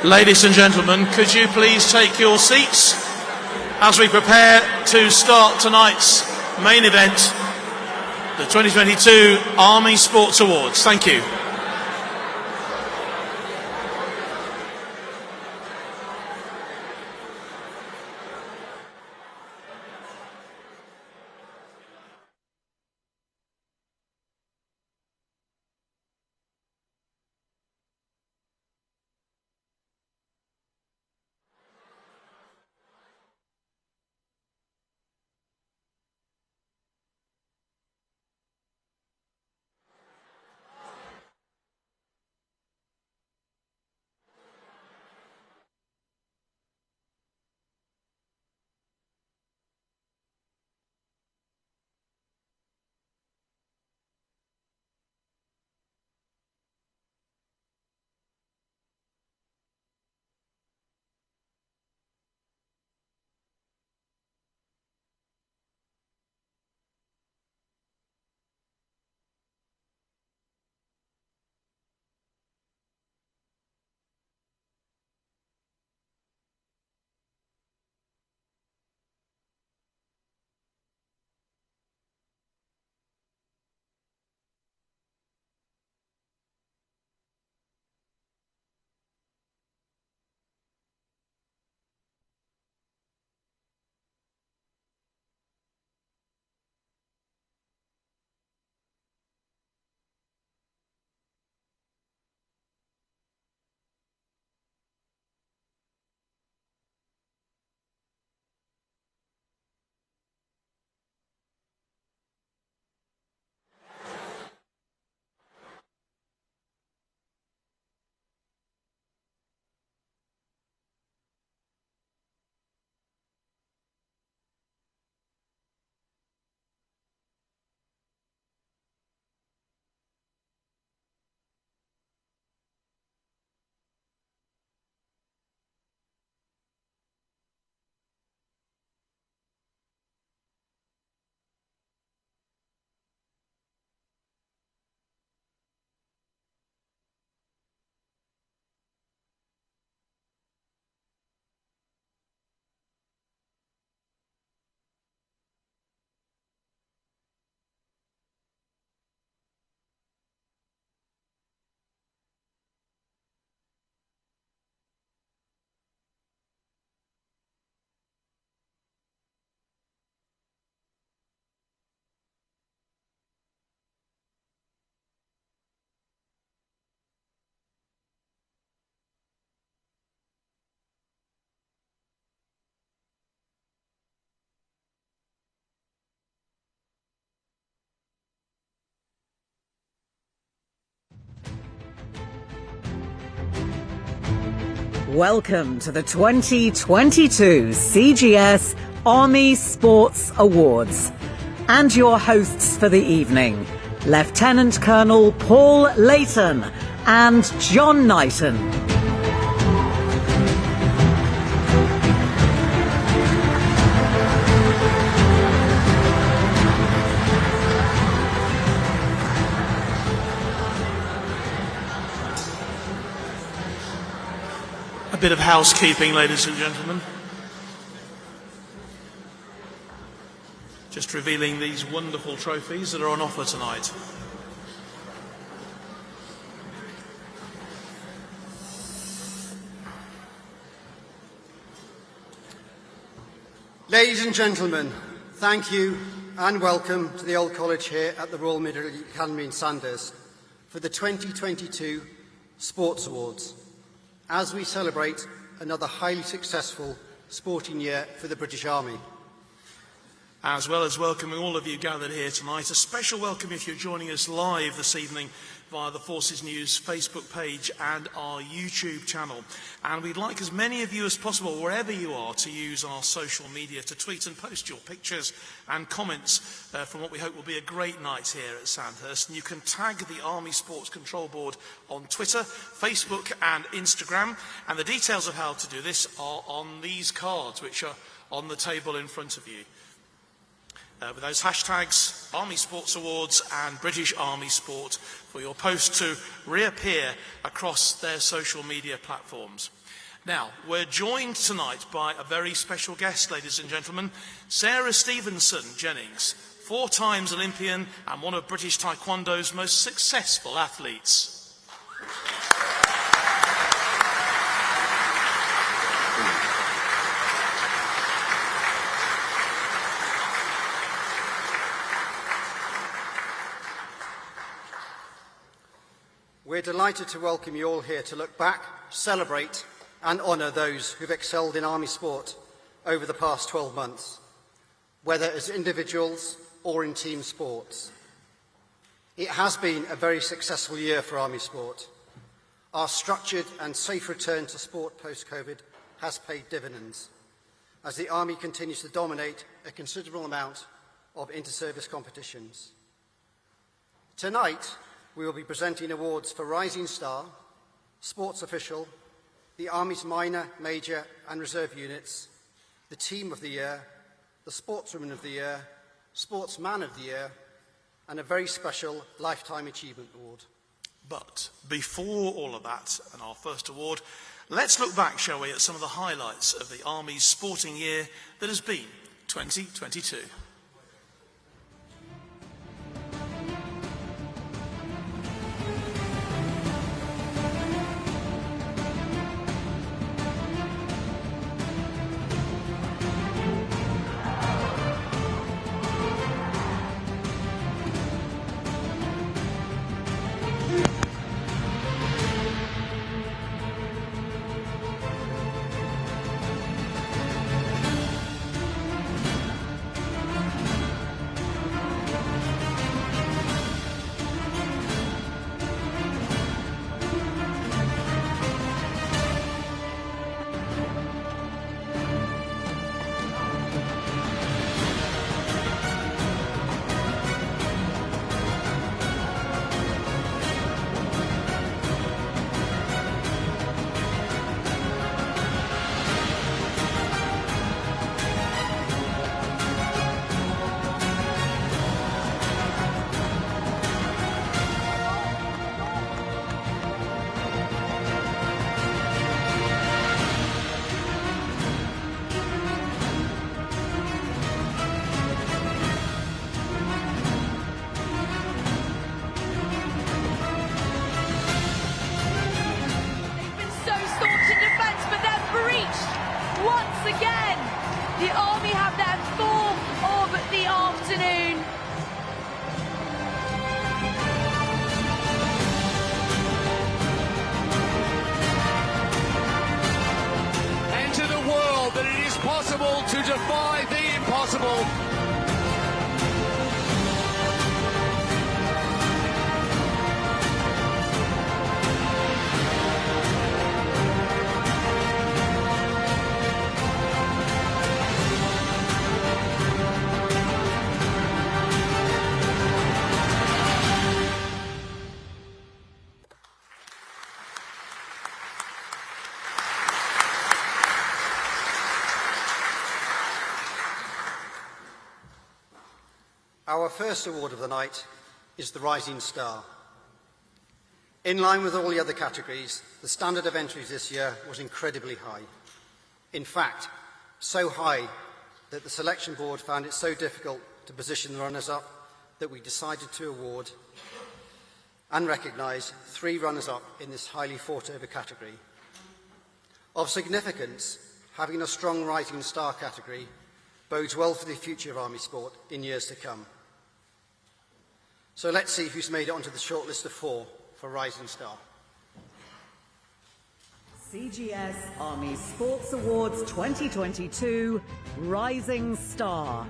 Ladies and gentlemen, could you please take your seats as we prepare to start tonight's main event, the 2022 Army Sports Awards. Thank you. Welcome to the 2022 CGS Army Sports Awards. And your hosts for the evening, Lieutenant Colonel Paul Layton and John Knighton. A bit of housekeeping, ladies and gentlemen. Just revealing these wonderful trophies that are on offer tonight. Ladies and gentlemen, thank you and welcome to the Old College here at the Royal Military Academy in Sandhurst for the 2022 Sports Awards, as we celebrate another highly successful sporting year for the British Army. As well as welcoming all of you gathered here tonight, a special welcome if you're joining us live this evening via the Forces News Facebook page and our YouTube channel. And we'd like as many of you as possible, wherever you are, to use our social media to tweet and post your pictures and comments from what we hope will be a great night here at Sandhurst. And you can tag the Army Sports Control Board on Twitter, Facebook and Instagram. And the details of how to do this are on these cards, which are on the table in front of you. With those hashtags, Army Sports Awards and British Army Sport, for your post to reappear across their social media platforms. Now, we're joined tonight by a very special guest, ladies and gentlemen, Sarah Stevenson Jennings, 4 times Olympian and one of British Taekwondo's most successful athletes. We're delighted to welcome you all here to look back, celebrate and honour those who've excelled in army sport over the past 12 months, whether as individuals or in team sports. It has been a very successful year for army sport. Our structured and safe return to sport post-COVID has paid dividends, as the army continues to dominate a considerable amount of inter-service competitions. Tonight, we will be presenting awards for Rising Star, Sports Official, the Army's Minor, Major and Reserve Units, the Team of the Year, the Sportswoman of the Year, Sportsman of the Year, and a very special Lifetime Achievement Award. But before all of that, and our first award, let's look back, shall we, at some of the highlights of the Army's sporting year that has been 2022. The Army have their 4th of the afternoon. Enter the world that it is possible to defy the impossible. Our first award of the night is the Rising Star. In line with all the other categories, the standard of entries this year was incredibly high. In fact, so high that the selection board found it so difficult to position the runners-up that we decided to award and recognise 3 runners-up in this highly fought-over category. Of significance, having a strong Rising Star category bodes well for the future of Army sport in years to come. So let's see who's made it onto the shortlist of 4 for Rising Star. CGS Army Sports Awards 2022 Rising Star.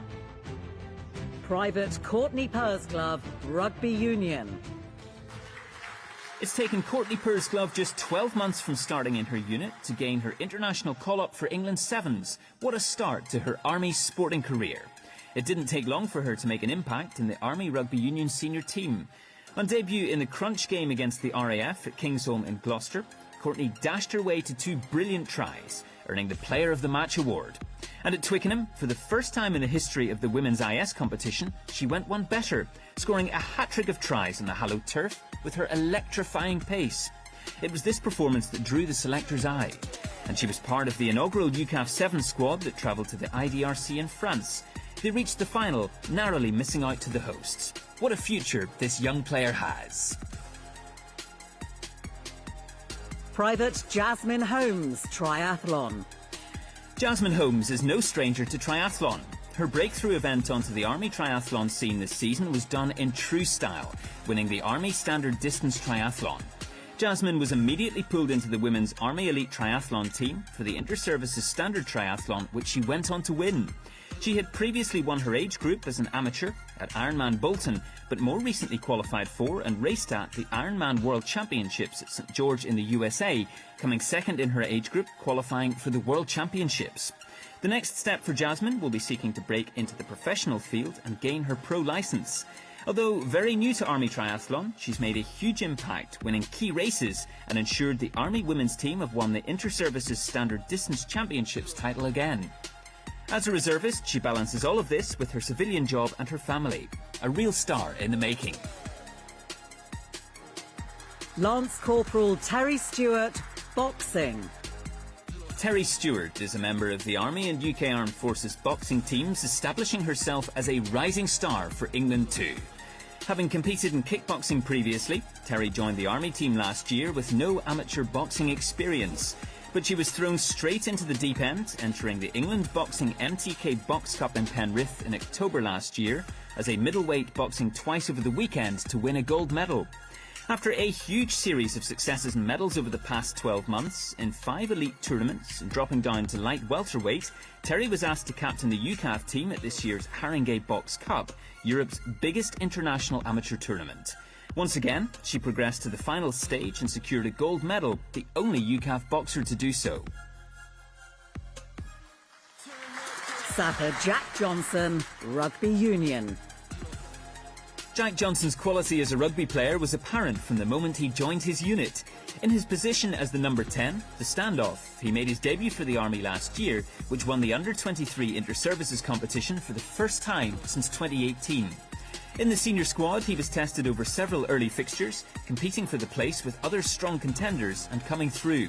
Private Courtney Pursglove, Rugby Union. It's taken Courtney Pursglove just 12 months from starting in her unit to gain her international call-up for England Sevens. What a start to her Army sporting career. It didn't take long for her to make an impact in the Army Rugby Union senior team. On debut in the crunch game against the RAF at Kingsholm in Gloucester, Courtney dashed her way to 2 brilliant tries, earning the Player of the Match award. And at Twickenham, for the first time in the history of the Women's IS competition, she went one better, scoring a hat-trick of tries on the hallowed turf with her electrifying pace. It was this performance that drew the selector's eye. And she was part of the inaugural UCAF 7 squad that travelled to the IDRC in France. They reached the final, narrowly missing out to the hosts. What a future this young player has. Private Jasmine Holmes Triathlon. Jasmine Holmes is no stranger to triathlon. Her breakthrough event onto the Army triathlon scene this season was done in true style, winning the Army Standard Distance Triathlon. Jasmine was immediately pulled into the Women's Army Elite Triathlon team for the Inter-Services Standard Triathlon, which she went on to win. She had previously won her age group as an amateur at Ironman Bolton, but more recently qualified for and raced at the Ironman World Championships at St George in the USA, coming second in her age group, qualifying for the World Championships. The next step for Jasmine will be seeking to break into the professional field and gain her pro licence. Although very new to Army Triathlon, she's made a huge impact, winning key races and ensured the Army women's team have won the Inter-Services Standard Distance Championships title again. As a reservist, she balances all of this with her civilian job and her family. A real star in the making. Lance Corporal Terry Stewart, boxing. Terry Stewart is a member of the Army and UK Armed Forces boxing teams, establishing herself as a rising star for England too. Having competed in kickboxing previously, Terry joined the Army team last year with no amateur boxing experience. But she was thrown straight into the deep end, entering the England Boxing MTK Box Cup in Penrith in October last year, as a middleweight boxing twice over the weekend to win a gold medal. After a huge series of successes and medals over the past 12 months, in 5 elite tournaments and dropping down to light welterweight, Terry was asked to captain the UCAF team at this year's Haringey Box Cup, Europe's biggest international amateur tournament. Once again, she progressed to the final stage and secured a gold medal, the only UCAF boxer to do so. Sapper Jack Johnson, Rugby Union. Jack Johnson's quality as a rugby player was apparent from the moment he joined his unit. In his position as the number 10, the standoff, he made his debut for the Army last year, which won the Under-23 Inter-Services competition for the first time since 2018. In the senior squad, he was tested over several early fixtures, competing for the place with other strong contenders and coming through.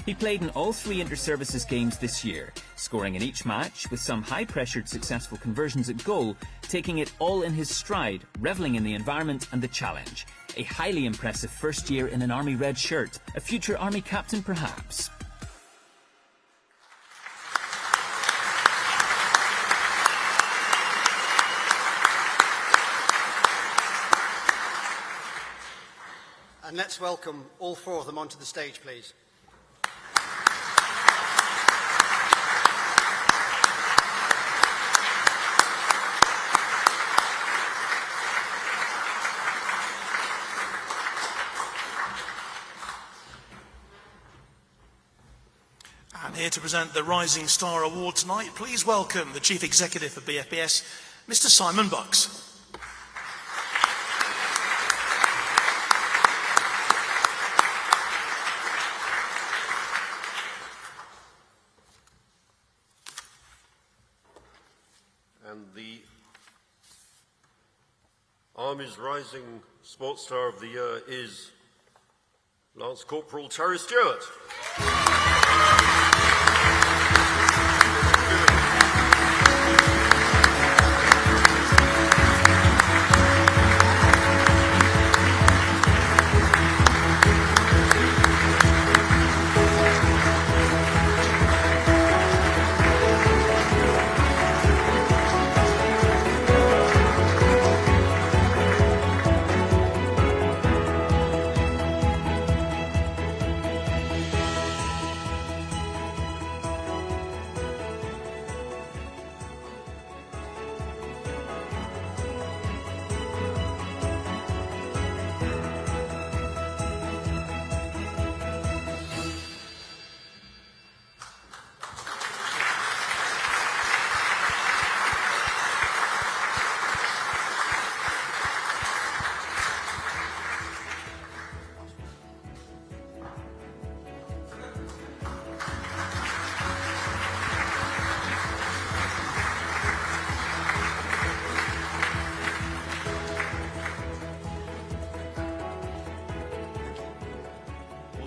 He played in all 3 inter-services games this year, scoring in each match with some high-pressured successful conversions at goal, taking it all in his stride, revelling in the environment and the challenge. A highly impressive first year in an Army red shirt, a future Army captain perhaps. And let's welcome all 4 of them onto the stage, please. And here to present the Rising Star Award tonight, please welcome the Chief Executive of BFBS, Mr. Simon Bucks. And the Army's Rising Sports Star of the Year is Lance Corporal Terry Stewart.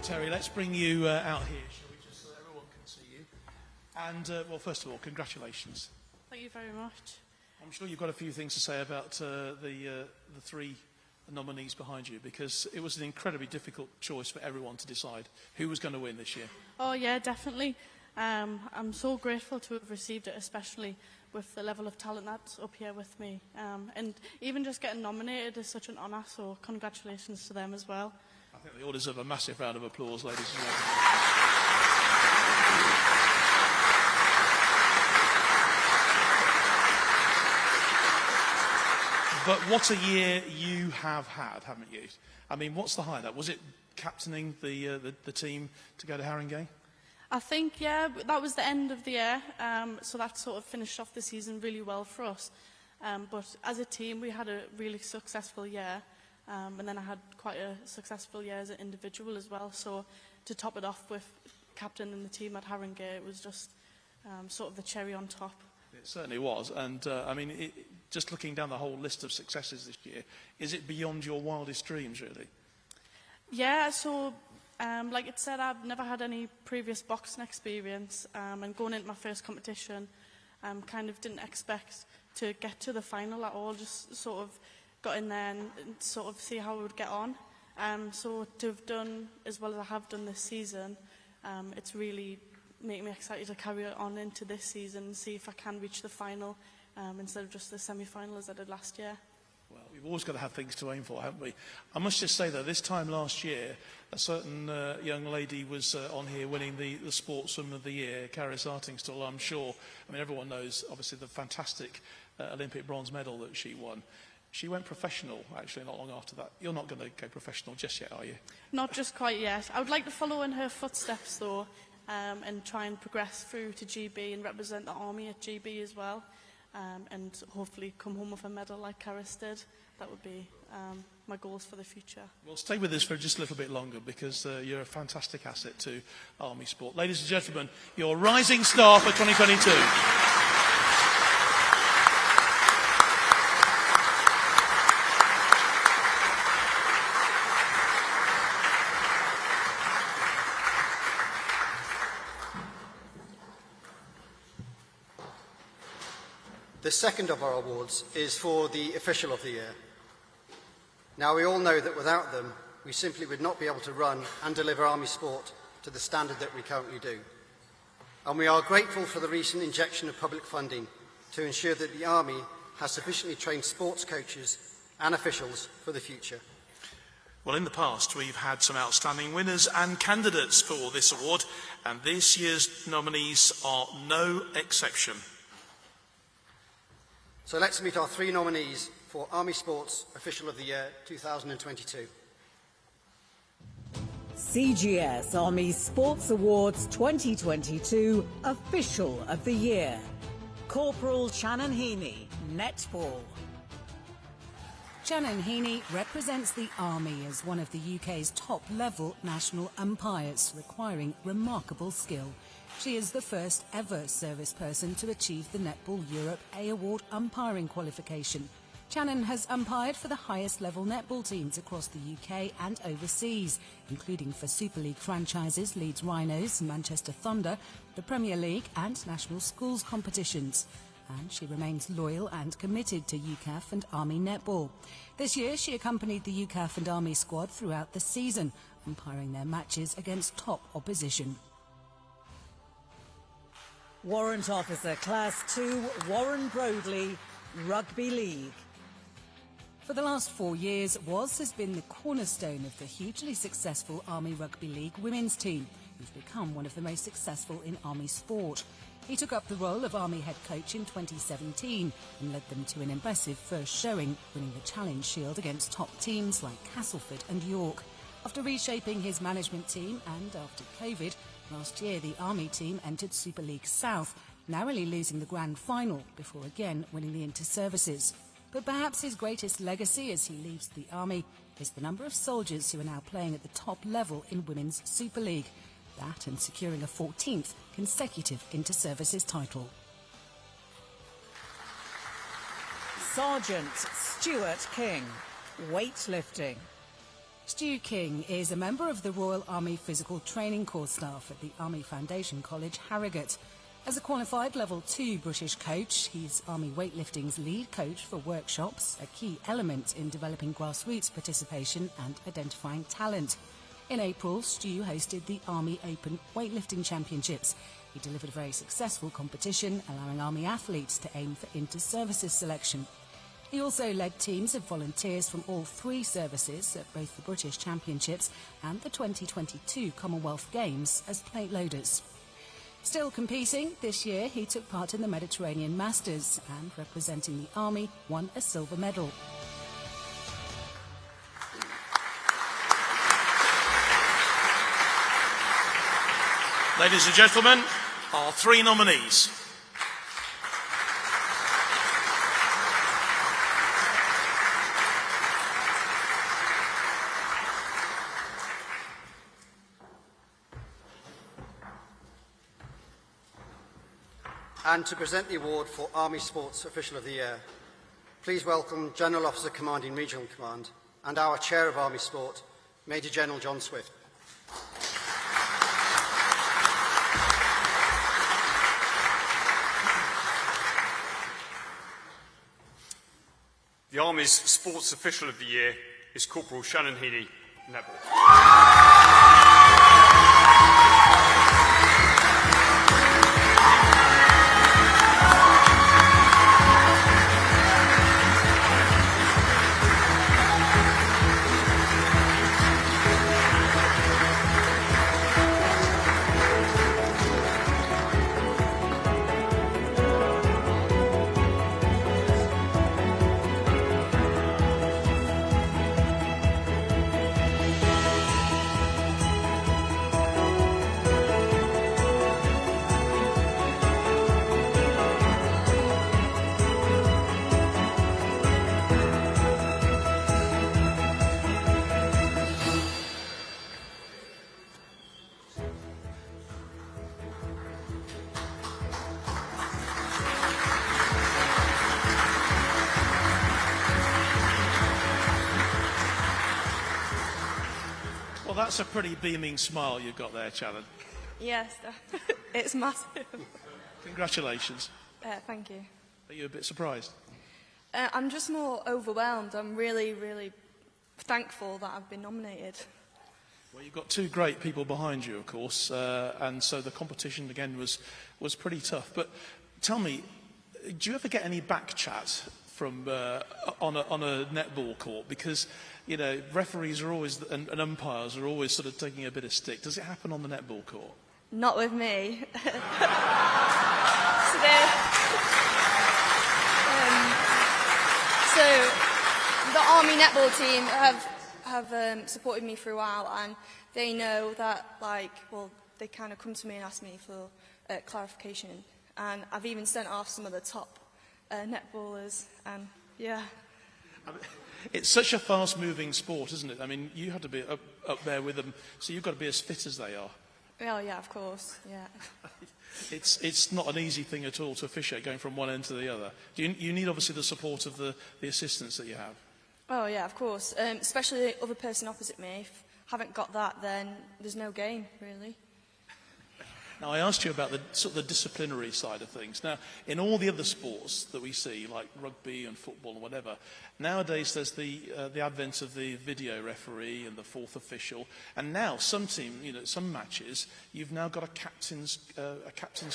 Terry, let's bring you out here, shall we, just so everyone can see you. And, well, first of all, congratulations. Thank you very much. I'm sure you've got a few things to say about the three nominees behind you, because it was an incredibly difficult choice for everyone to decide who was going to win this year. Oh yeah, definitely. I'm so grateful to have received it, especially with the level of talent that's up here with me. And even just getting nominated is such an honour, so congratulations to them as well. I think they all deserve a massive round of applause, ladies and gentlemen. But what a year you have had, haven't you? I mean, what's the highlight? Was it captaining the team to go to Haringey? I think, yeah, that was the end of the year, so that sort of finished off the season really well for us. But as a team, we had a really successful year, and then I had quite a successful year as an individual as well. So to top it off with captaining the team at Haringey, it was just sort of the cherry on top. It certainly was, and I mean, just looking down the whole list of successes this year, is it beyond your wildest dreams, really? Yeah, so like it said, I've never had any previous boxing experience, and going into my first competition, kind of didn't expect to get to the final at all, just sort of got in there and sort of see how I would get on. So to have done as well as I have done this season, it's really made me excited to carry it on into this season and see if I can reach the final instead of just the semi-final as I did last year. Well, we've always got to have things to aim for, haven't we? I must just say, though, this time last year, a certain young lady was on here winning the Sportswoman of the Year, Karis Artingstall, I'm sure. I mean, everyone knows, obviously, the fantastic Olympic bronze medal that she won. She went professional, actually, not long after that. You're not going to go professional just yet, are you? Not just quite yet. I would like to follow in her footsteps, though, and try and progress through to GB and represent the Army at GB as well. And hopefully come home with a medal like Karis did. That would be my goals for the future. Well, stay with us for just a little bit longer, because you're a fantastic asset to Army sport. Ladies and gentlemen, your rising star for 2022. The second of our awards is for the Official of the Year. Now, we all know that without them, we simply would not be able to run and deliver Army sport to the standard that we currently do. And we are grateful for the recent injection of public funding to ensure that the Army has sufficiently trained sports coaches and officials for the future. Well, in the past, we've had some outstanding winners and candidates for this award, and this year's nominees are no exception. So let's meet our three nominees for Army Sports Official of the Year 2022. CGS Army Sports Awards 2022 Official of the Year. Corporal Shannon Heaney, Netball. Shannon Heaney represents the Army as one of the UK's top-level national umpires, requiring remarkable skill. She is the first ever service person to achieve the Netball Europe A Award umpiring qualification. Shannon has umpired for the highest level netball teams across the UK and overseas, including for Super League franchises Leeds Rhinos, Manchester Thunder, the Premier League and national schools competitions. And she remains loyal and committed to UCAF and Army netball. This year she accompanied the UCAF and Army squad throughout the season, umpiring their matches against top opposition. Warrant Officer Class 2 Warren Broadley, Rugby League. For the last 4 years, Woz has been the cornerstone of the hugely successful Army Rugby League women's team, who's become one of the most successful in Army sport. He took up the role of Army head coach in 2017 and led them to an impressive first showing, winning the Challenge Shield against top teams like Castleford and York. After reshaping his management team and after COVID, last year the Army team entered Super League South, narrowly losing the grand final before again winning the inter-services. But perhaps his greatest legacy as he leaves the Army is the number of soldiers who are now playing at the top level in Women's Super League. That and securing a 14th consecutive inter-services title. Sergeant Stuart King, weightlifting. Stu King is a member of the Royal Army Physical Training Corps staff at the Army Foundation College, Harrogate. As a qualified Level 2 British coach, he's Army weightlifting's lead coach for workshops, a key element in developing grassroots participation and identifying talent. In April, Stu hosted the Army Open Weightlifting Championships. He delivered a very successful competition, allowing Army athletes to aim for inter-services selection. He also led teams of volunteers from all 3 services at both the British Championships and the 2022 Commonwealth Games as plate loaders. Still competing, this year he took part in the Mediterranean Masters and, representing the Army, won a silver medal. Ladies and gentlemen, our 3 nominees. And to present the award for Army Sports Official of the Year, please welcome General Officer Commanding Regional Command and our Chair of Army Sport, Major General John Swift. The Army's Sports Official of the Year is Corporal Shannon Heaney, Netball. That's a pretty beaming smile you've got there, Shannon. Yes, it's massive. Congratulations. Thank you. Are you a bit surprised? I'm just more overwhelmed. I'm really, really thankful that I've been nominated. Well, you've got 2 great people behind you, of course, and so the competition, again, was pretty tough. But tell me, do you ever get any back chat from on a netball court? Because, you know, referees are always, and umpires are always sort of taking a bit of stick. Does it happen on the netball court? Not with me. So the Army netball team have supported me for a while, and they know that, like, well, they kind of come to me and ask me for clarification, and I've even sent off some of the top netballers, and yeah. I mean, it's such a fast-moving sport, isn't it? I mean, you had to be up there with them, so you've got to be as fit as they are. Well, yeah, of course, yeah. It's not an easy thing at all to officiate, going from one end to the other. You need, obviously, the support of the assistants that you have. Oh, yeah, of course. Especially the other person opposite me. If I haven't got that, then there's no game, really. Now, I asked you about the sort of the disciplinary side of things. Now, in all the other sports that we see, like rugby and football and whatever, nowadays there's the advent of the video referee and the 4th official, and now some matches, you've now got a captain's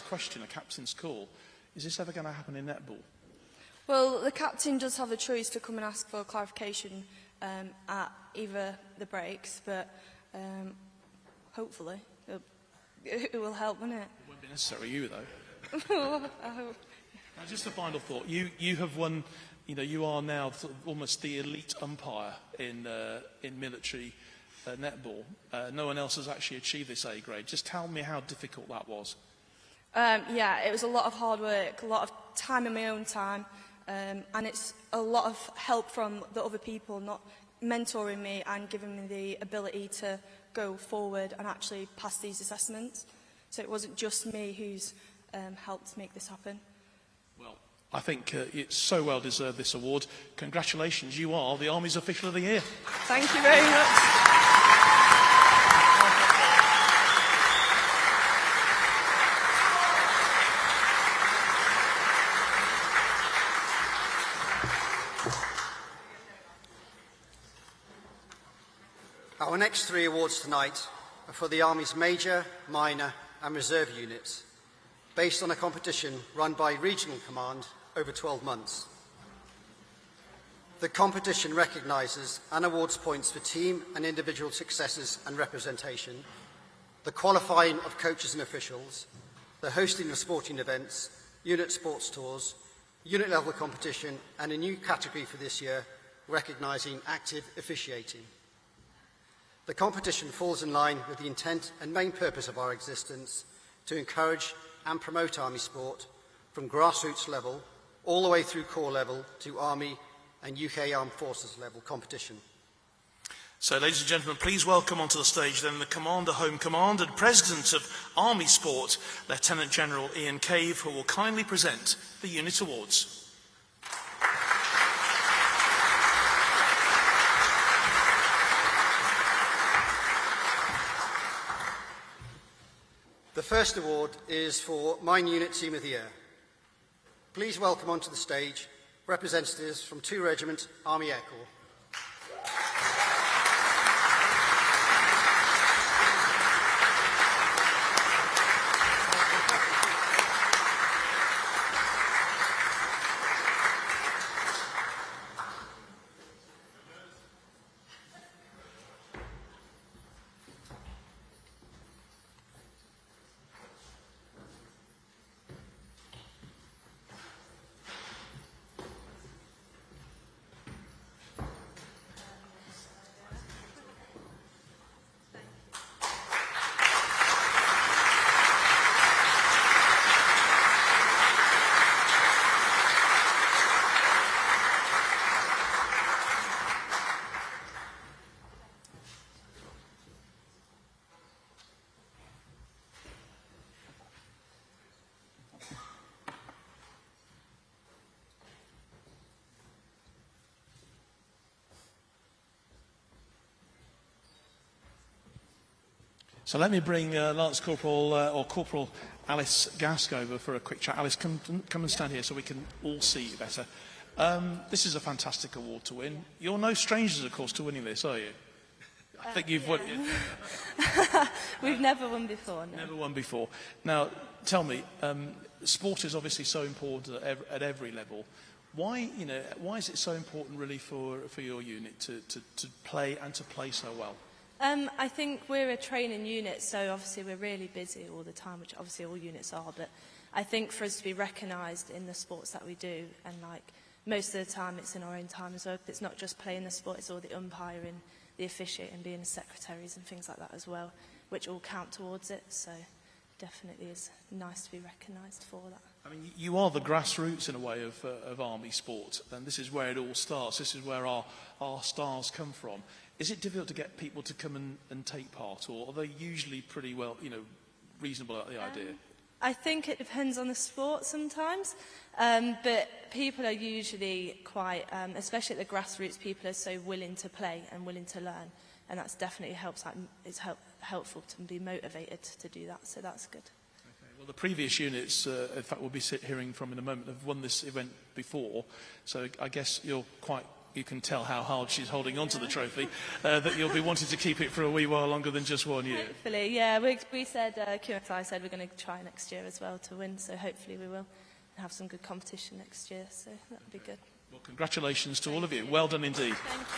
question, a captain's call. Is this ever going to happen in netball? Well, the captain does have the choice to come and ask for clarification at either the breaks, but hopefully it will help, won't it? It won't be necessary, you though. I hope. Now, just a final thought. You have won. You know, you are now sort of almost the elite umpire in military netball. No one else has actually achieved this A grade. Just tell me how difficult that was. Yeah, it was a lot of hard work, a lot of time in my own time, and it's a lot of help from the other people, not mentoring me and giving me the ability to go forward and actually pass these assessments. So it wasn't just me who's helped make this happen. Well, I think it's so well deserved, this award. Congratulations, you are the Army's Official of the Year. Thank you very much. Our next 3 awards tonight are for the Army's Major, Minor and Reserve units, based on a competition run by Regional Command over 12 months. The competition recognises and awards points for team and individual successes and representation, the qualifying of coaches and officials, the hosting of sporting events, unit sports tours, unit level competition and a new category for this year, recognising active officiating. The competition falls in line with the intent and main purpose of our existence to encourage and promote Army sport from grassroots level all the way through corps level to Army and UK Armed Forces level competition. So, ladies and gentlemen, please welcome onto the stage then the Commander, Home Command and President of Army Sport, Lieutenant General Ian Cave, who will kindly present the Unit Awards. The first award is for Mine Unit Team of the Year. Please welcome onto the stage representatives from 2 Regiment Army Air Corps. So let me bring Lance Corporal or Corporal Alice Gask over for a quick chat. Alice, come and stand here so we can all see you better. This is a fantastic award to win. You're no strangers, of course, to winning this, are you? I think you've won. We've never won before, no. Never won before. Now, tell me, sport is obviously so important at every level. Why is it so important, really, for your unit to play and to play so well? I think we're a training unit, so obviously we're really busy all the time, which obviously all units are, but I think for us to be recognised in the sports that we do, and like most of the time it's in our own time as well, it's not just playing the sport, it's all the umpiring, the officiating, being the secretaries and things like that as well, which all count towards it, so definitely is nice to be recognised for that. I mean, you are the grassroots, in a way, of Army sport, and this is where it all starts, this is where our stars come from. Is it difficult to get people to come and take part, or are they usually pretty well, reasonable at the idea? I think it depends on the sport sometimes, but people are usually quite, especially at the grassroots, people are so willing to play and willing to learn, and that's definitely helps. It's helpful to be motivated to do that, so that's good. Okay. Well, the previous units, in fact, we'll be hearing from in a moment, have won this event before, so I guess you can tell how hard she's holding on to the trophy, that you'll be wanting to keep it for a wee while longer than just 1 year. Hopefully, yeah. We said, QSI said we're going to try next year as well to win, so hopefully we will have some good competition next year, so that'll be good. Well, congratulations to all of you. Well done indeed. Thank you.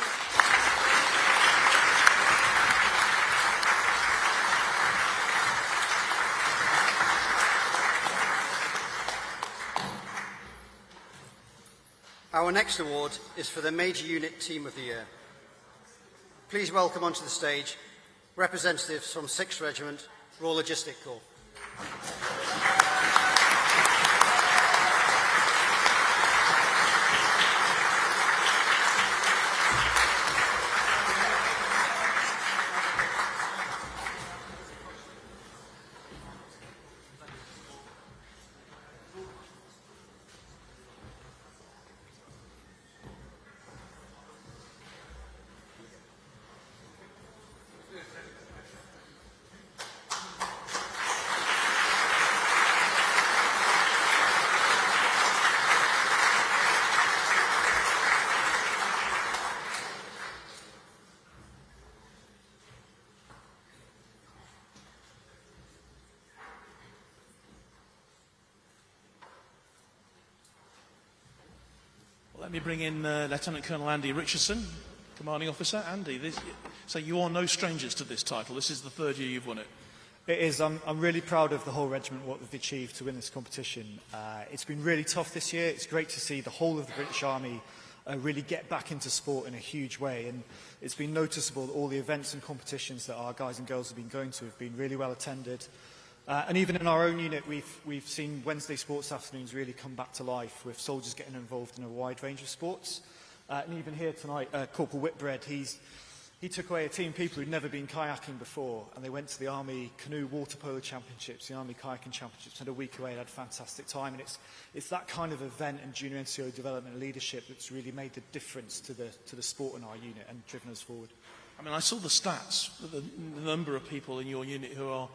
Our next award is for the Major Unit Team of the Year. Please welcome onto the stage representatives from 6th Regiment, Royal Logistic Corps. Let me bring in Lieutenant Colonel Andy Richardson, Commanding Officer. Andy, so you are no strangers to this title. This is the third year you've won it. It is. I'm really proud of the whole regiment, what they've achieved to win this competition. It's been really tough this year. It's great to see the whole of the British Army really get back into sport in a huge way. And it's been noticeable that all the events and competitions that our guys and girls have been going to have been really well attended. And even in our own unit, we've seen Wednesday sports afternoons really come back to life, with soldiers getting involved in a wide range of sports. And even here tonight, Corporal Whitbread, he took away a team of people who'd never been kayaking before, and they went to the Army Canoe Water Polo Championships, the Army Kayaking Championships, had a week away and had a fantastic time. And it's that kind of event and junior NCO development and leadership that's really made the difference to the sport in our unit and driven us forward. I mean, I saw the stats, the number of people in your unit who are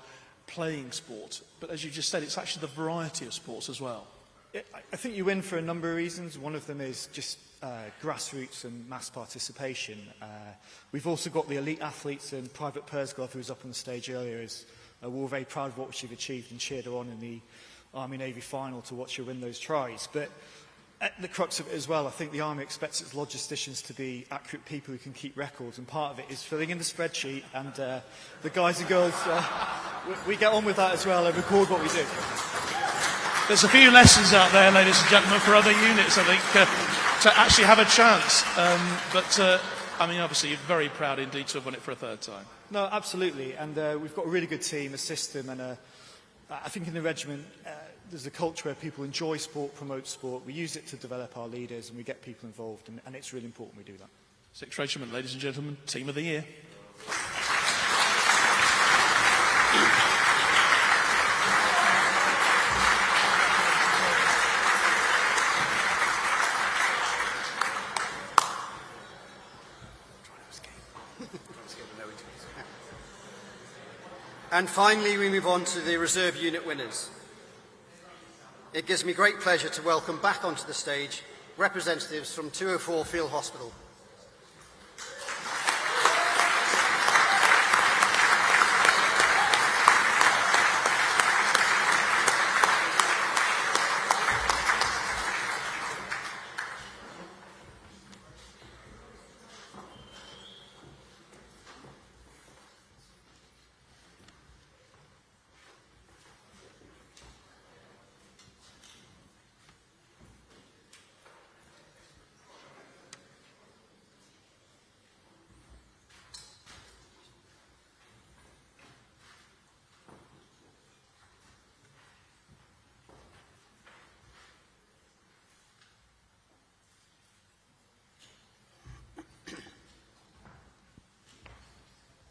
playing sport, but as you just said, it's actually the variety of sports as well. I think you win for a number of reasons. One of them is just grassroots and mass participation. We've also got the elite athletes, and Private Persglove, who was up on the stage earlier, we're very proud of what she's achieved and cheered her on in the Army-Navy final to watch her win those tries. But at the crux of it as well, I think the Army expects its logisticians to be accurate people who can keep records, and part of it is filling in the spreadsheet, and the guys and girls, we get on with that as well and record what we do. There's a few lessons out there, ladies and gentlemen, for other units, I think, to actually have a chance. I mean, obviously, you're very proud indeed to have won it for a third time. No, absolutely. And we've got a really good team, a system, and I think in the regiment, there's a culture where people enjoy sport, promote sport. We use it to develop our leaders, and we get people involved, and it's really important we do that. 6th Regiment, ladies and gentlemen, Team of the Year. And finally, we move on to the reserve unit winners. It gives me great pleasure to welcome back onto the stage representatives from 204 Field Hospital.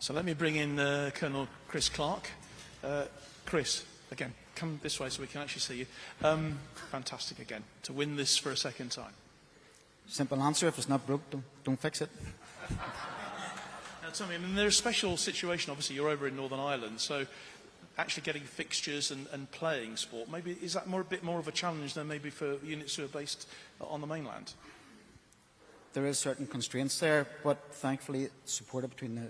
So let me bring in Colonel Chris Clark. Chris, again, come this way so we can actually see you. Fantastic again, to win this for a second time. Simple answer, if it's not broke, don't fix it. Now tell me, I mean, there's a special situation, obviously you're over in Northern Ireland, so actually getting fixtures and playing sport, maybe is that a bit more of a challenge than maybe for units who are based on the mainland? There is certain constraints there, but thankfully supported between the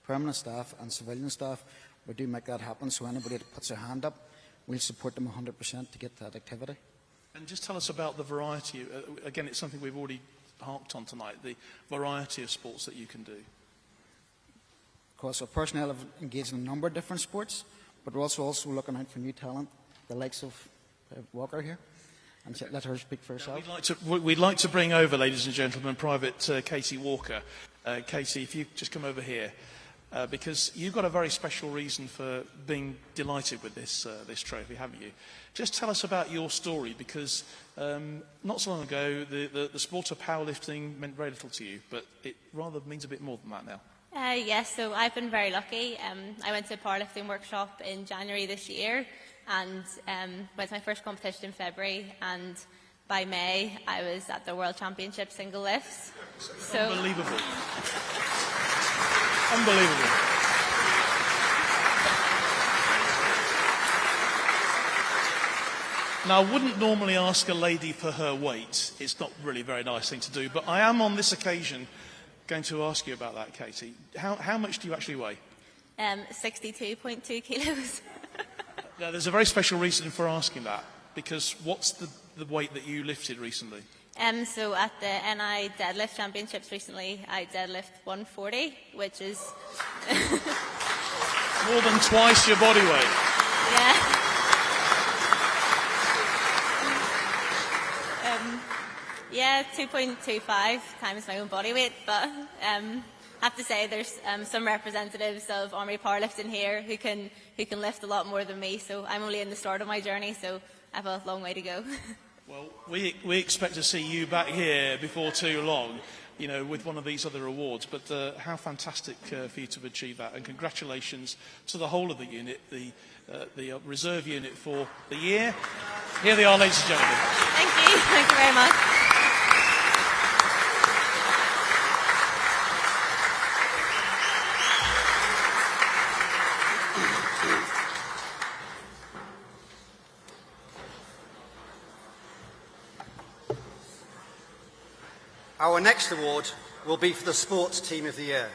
permanent staff and civilian staff, we do make that happen, so anybody that puts their hand up, we'll support them 100% to get that activity. And just tell us about the variety, again it's something we've already harped on tonight, the variety of sports that you can do. Of course, our personnel have engaged in a number of different sports, but we're also looking out for new talent, the likes of Walker here, and let her speak for herself. We'd like to bring over, ladies and gentlemen, Private Katie Walker. Katie, if you just come over here. Because you've got a very special reason for being delighted with this trophy, haven't you? Just tell us about your story, because not so long ago the sport of powerlifting meant very little to you, but it rather means a bit more than that now. Yes, so I've been very lucky. I went to a powerlifting workshop in January this year, and went to my first competition in February, and by May I was at the World Championship single lifts. So unbelievable. Unbelievable. Now, I wouldn't normally ask a lady for her weight. It's not really a very nice thing to do, but I am on this occasion going to ask you about that, Katie. How much do you actually weigh? 62.2 kilos. Now, there's a very special reason for asking that, because what's the weight that you lifted recently? So at the NI deadlift championships recently, I deadlift 140, which is more than twice your body weight. Yeah. Yeah, 2.25 times my own body weight, but I have to say there's some representatives of Army powerlifting here who can lift a lot more than me, so I'm only in the start of my journey, so I have a long way to go. Well, we expect to see you back here before too long, you know, with one of these other awards. But how fantastic for you to have achieved that, and congratulations to the whole of the unit, the reserve unit for the year. Here they are, ladies and gentlemen. Thank you very much. Our next award will be for the Sports Team of the Year.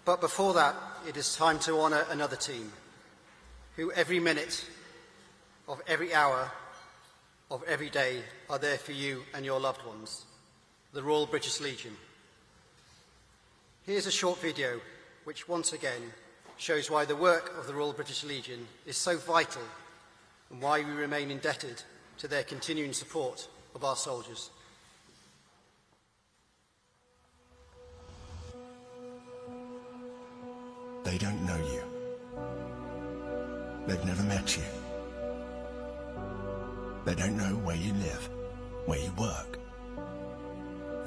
But before that, it is time to honour another team who every minute of every hour of every day are there for you and your loved ones, the Royal British Legion. Here's a short video which once again shows why the work of the Royal British Legion is so vital and why we remain indebted to their continuing support of our soldiers. They don't know you. They've never met you. They don't know where you live, where you work,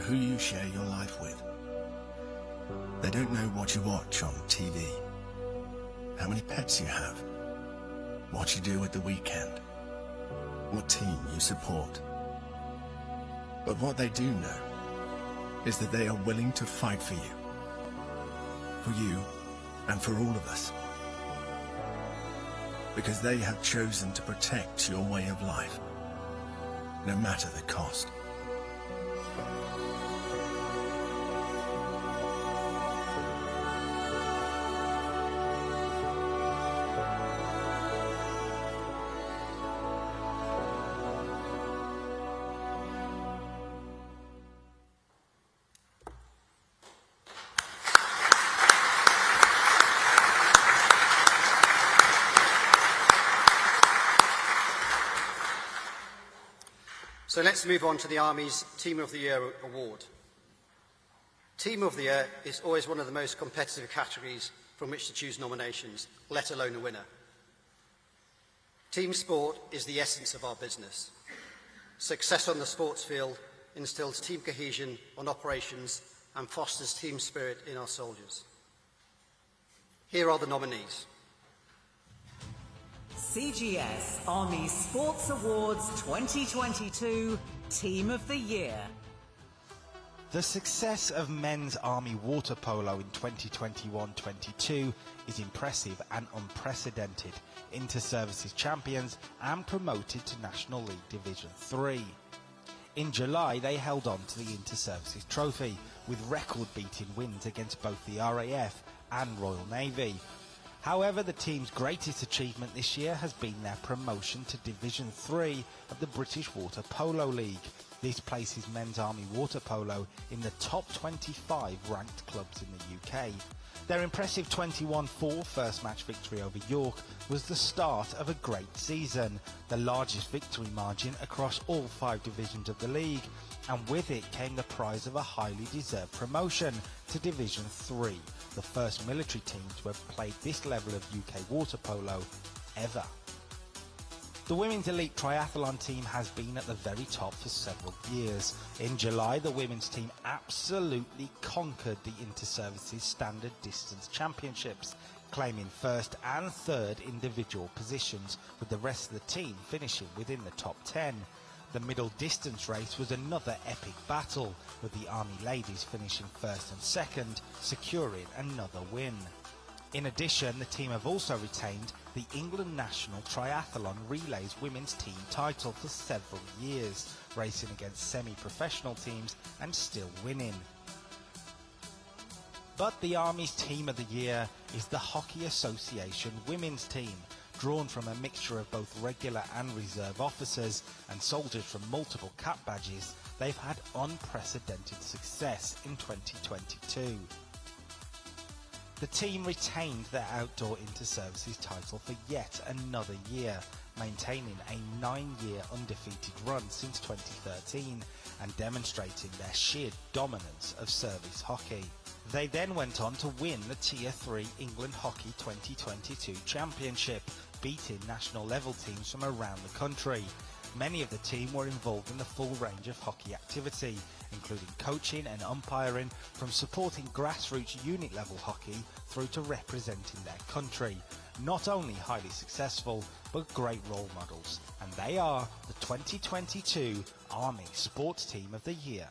who you share your life with. They don't know what you watch on TV, how many pets you have, what you do at the weekend, what team you support. But what they do know is that they are willing to fight for you and for all of us. Because they have chosen to protect your way of life, no matter the cost. So let's move on to the Army's Team of the Year award. Team of the Year is always one of the most competitive categories from which to choose nominations, let alone a winner. Team sport is the essence of our business. Success on the sports field instills team cohesion on operations and fosters team spirit in our soldiers. Here are the nominees. CGS Army Sports Awards 2022 Team of the Year. The success of men's Army water polo in 2021-22 is impressive and unprecedented. Inter-services champions and promoted to National League Division 3. In July, they held on to the Inter-services trophy with record-beating wins against both the RAF and Royal Navy. However, the team's greatest achievement this year has been their promotion to Division 3 of the British Water Polo League. This places men's Army water polo in the top 25 ranked clubs in the UK. Their impressive 21-4 first match victory over York was the start of a great season, the largest victory margin across all 5 divisions of the league, and with it came the prize of a highly deserved promotion to Division 3, the first military team to have played this level of UK water polo ever. The women's elite triathlon team has been at the very top for several years. In July, the women's team absolutely conquered the Inter-Services Standard Distance Championships, claiming first and third individual positions, with the rest of the team finishing within the top 10. The middle distance race was another epic battle, with the Army ladies finishing first and second, securing another win. In addition, the team have also retained the England National Triathlon Relays Women's Team title for several years, racing against semi-professional teams and still winning. But the Army's Team of the Year is the Hockey Association Women's Team. drawn from a mixture of both regular and reserve officers and soldiers from multiple cap badges, they've had unprecedented success in 2022. The team retained their outdoor inter-services title for yet another year, maintaining a 9-year undefeated run since 2013 and demonstrating their sheer dominance of service hockey. They then went on to win the Tier 3 England Hockey 2022 Championship, beating national level teams from around the country. Many of the team were involved in the full range of hockey activity, including coaching and umpiring, from supporting grassroots unit level hockey through to representing their country. Not only highly successful, but great role models, and they are the 2022 Army Sports Team of the Year.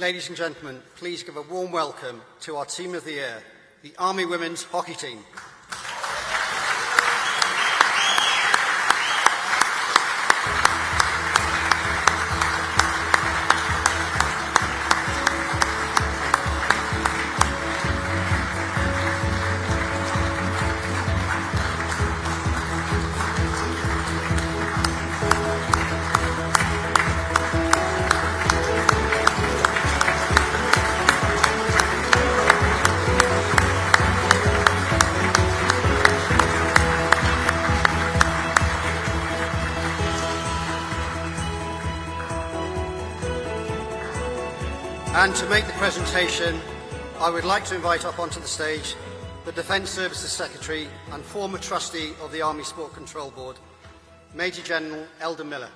Ladies and gentlemen, please give a warm welcome to our Team of the Year, the Army Women's Hockey Team. And to make the presentation, I would like to invite up onto the stage the Defence Services Secretary and former trustee of the Army Sport Control Board, Major General Eldon Miller.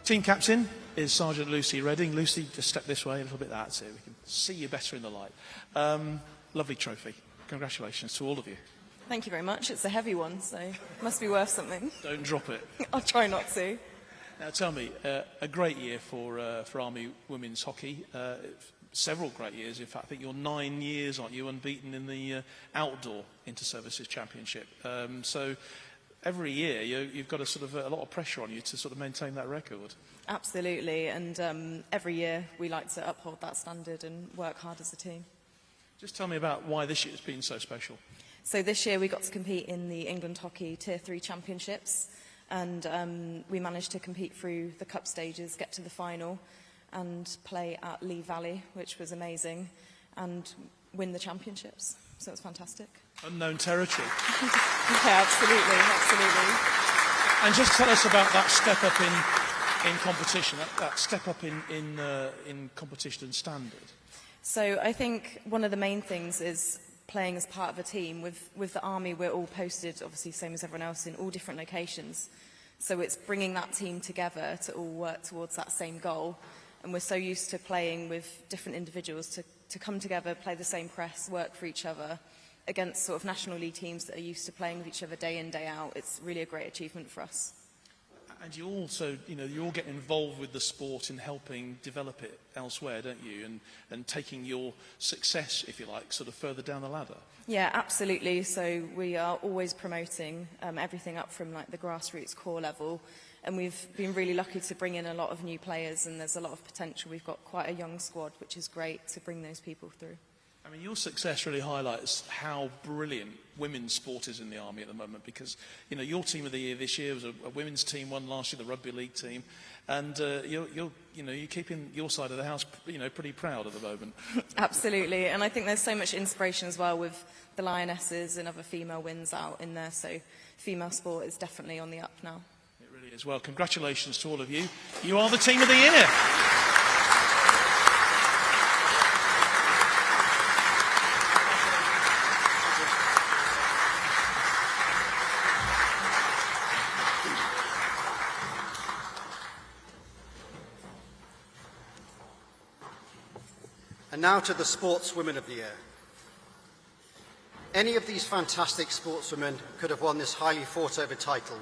Team captain is Sergeant Lucy Redding. Lucy, just step this way a little bit, that's it. We can see you better in the light. Lovely trophy. Congratulations to all of you. Thank you very much. It's a heavy one, so it must be worth something. Don't drop it. I'll try not to. Now tell me, a great year for Army women's hockey. Several great years. In fact, I think you're 9 years, aren't you, unbeaten in the outdoor inter-services championship. So every year you've got a lot of pressure on you to sort of maintain that record. Absolutely, and every year we like to uphold that standard and work hard as a team. Just tell me about why this year's been so special. So this year we got to compete in the England Hockey Tier 3 Championships, and we managed to compete through the cup stages, get to the final and play at Lee Valley, which was amazing, and win the championships. So it was fantastic. Unknown territory. Yeah, absolutely. And just tell us about that step up in competition, that step up in competition and standard. So I think one of the main things is playing as part of a team. With the Army, we're all posted, obviously same as everyone else, in all different locations. So it's bringing that team together to all work towards that same goal. And we're so used to playing with different individuals to come together, play the same press, work for each other. against sort of National League teams that are used to playing with each other day in, day out. It's really a great achievement for us. And you also, you all get involved with the sport in helping develop it elsewhere, don't you? And taking your success, if you like, sort of further down the ladder. Yeah, absolutely. So we are always promoting everything up from like the grassroots core level. And we've been really lucky to bring in a lot of new players, and there's a lot of potential. We've got quite a young squad, which is great to bring those people through. I mean, your success really highlights how brilliant women's sport is in the Army at the moment, because, your team of the year this year was a women's team, won last year, the rugby league team, and you're keeping your side of the house, pretty proud at the moment. Absolutely, and I think there's so much inspiration as well with the Lionesses and other female wins out in there, so female sport is definitely on the up now. It really is. Well, congratulations to all of you. You are the team of the year. And now to the Sportswoman of the Year. Any of these fantastic sportswomen could have won this highly fought-over title.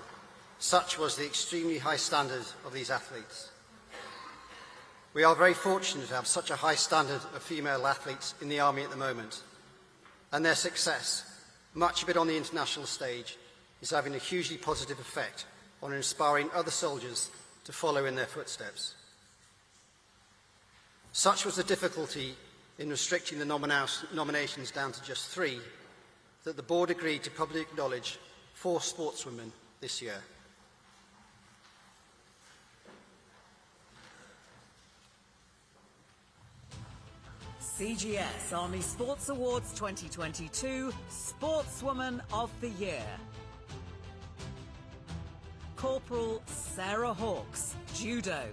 Such was the extremely high standard of these athletes. We are very fortunate to have such a high standard of female athletes in the Army at the moment. And their success, much of it on the international stage, is having a hugely positive effect on inspiring other soldiers to follow in their footsteps. Such was the difficulty in restricting the nominations down to just 3 that the board agreed to publicly acknowledge 4 sportswomen this year. CGS Army Sports Awards 2022 Sportswoman of the Year. Corporal Sarah Hawkes, Judo.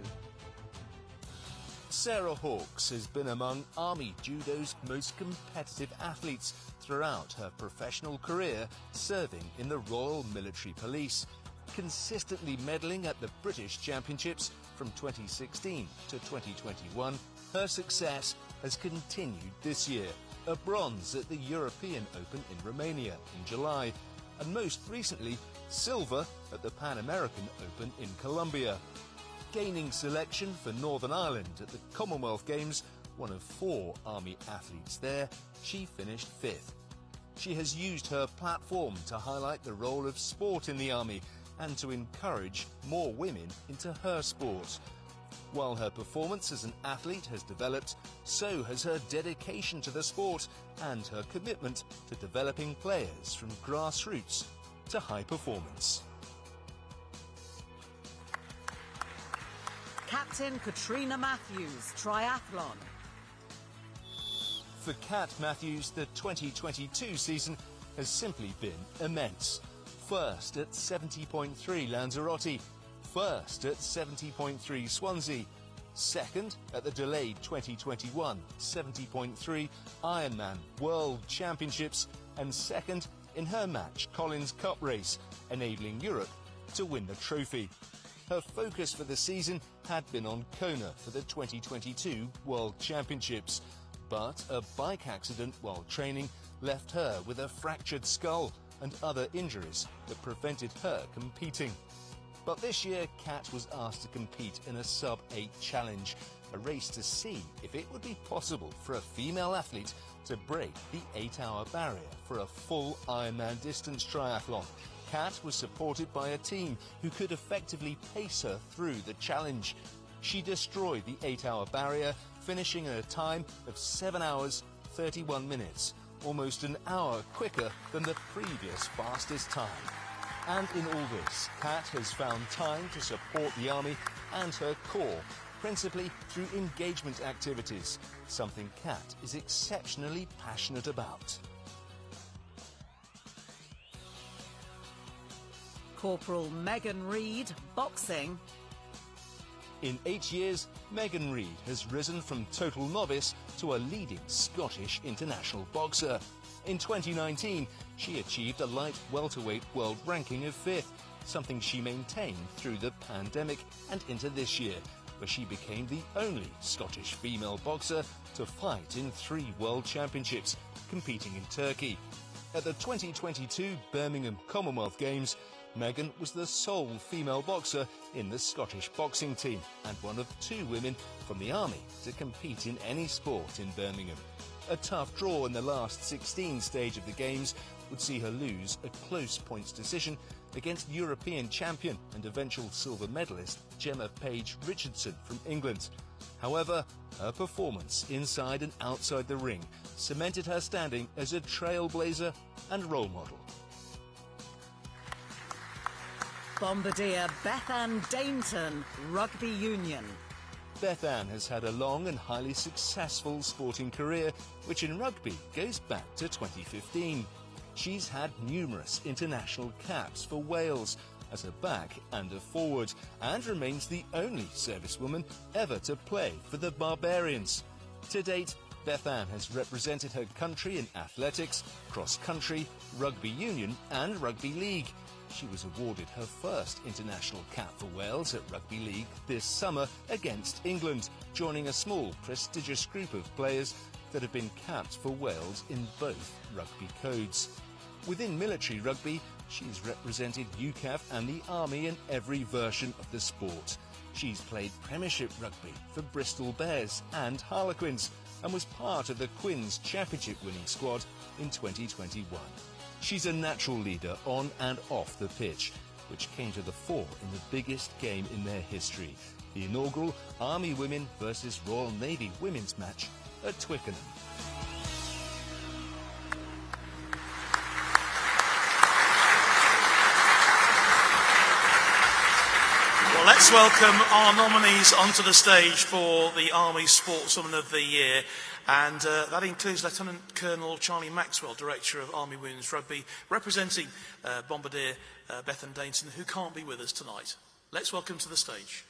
Sarah Hawkes has been among Army Judo's most competitive athletes throughout her professional career, serving in the Royal Military Police, consistently medaling at the British Championships from 2016 to 2021. Her success has continued this year, a bronze at the European Open in Romania in July, and most recently, silver at the Pan American Open in Colombia. Gaining selection for Northern Ireland at the Commonwealth Games, one of 4 Army athletes there, she finished 5th. She has used her platform to highlight the role of sport in the Army and to encourage more women into her sport. While her performance as an athlete has developed, so has her dedication to the sport and her commitment to developing players from grassroots to high performance. Captain Katrina Matthews, Triathlon. For Kat Matthews, the 2022 season has simply been immense. First at 70.3 Lanzarote, first at 70.3 Swansea, second at the delayed 2021 70.3 Ironman World Championships, and second in her match Collins Cup race, enabling Europe to win the trophy. Her focus for the season had been on Kona for the 2022 World Championships, but a bike accident while training left her with a fractured skull and other injuries that prevented her competing. But this year, Kat was asked to compete in a sub-8 challenge, a race to see if it would be possible for a female athlete to break the 8-hour barrier for a full Ironman distance triathlon. Kat was supported by a team who could effectively pace her through the challenge. She destroyed the 8-hour barrier, finishing in a time of 7 hours, 31 minutes, almost an hour quicker than the previous fastest time. And in all this, Kat has found time to support the Army and her corps, principally through engagement activities, something Kat is exceptionally passionate about. Corporal Megan Reid, Boxing. In 8 years, Megan Reid has risen from total novice to a leading Scottish international boxer. In 2019, she achieved a light welterweight world ranking of 5th, something she maintained through the pandemic and into this year, where she became the only Scottish female boxer to fight in 3 world championships, competing in Turkey. At the 2022 Birmingham Commonwealth Games, Megan was the sole female boxer in the Scottish boxing team and one of 2 women from the Army to compete in any sport in Birmingham. A tough draw in the last 16 stage of the Games would see her lose a close points decision against European champion and eventual silver medalist Gemma Page Richardson from England. However, her performance inside and outside the ring cemented her standing as a trailblazer and role model. Bombardier Bethan Dainton, Rugby Union. Bethan has had a long and highly successful sporting career, which in rugby goes back to 2015. She's had numerous international caps for Wales as a back and a forward, and remains the only servicewoman ever to play for the Barbarians. To date, Bethan has represented her country in athletics, cross-country, rugby union and rugby league. She was awarded her first international cap for Wales at Rugby League this summer against England, joining a small, prestigious group of players that have been capped for Wales in both rugby codes. Within military rugby, she's represented UCAV and the Army in every version of the sport. She's played Premiership rugby for Bristol Bears and Harlequins and was part of the Quins Championship winning squad in 2021. She's a natural leader on and off the pitch, which came to the fore in the biggest game in their history, the inaugural Army Women versus Royal Navy Women's match at Twickenham. Well, let's welcome our nominees onto the stage for the Army Sportswoman of the Year. And that includes Lieutenant Colonel Charlie Maxwell, Director of Army Women's Rugby, representing Bombardier Bethan Dainton, who can't be with us tonight. Let's welcome to the stage.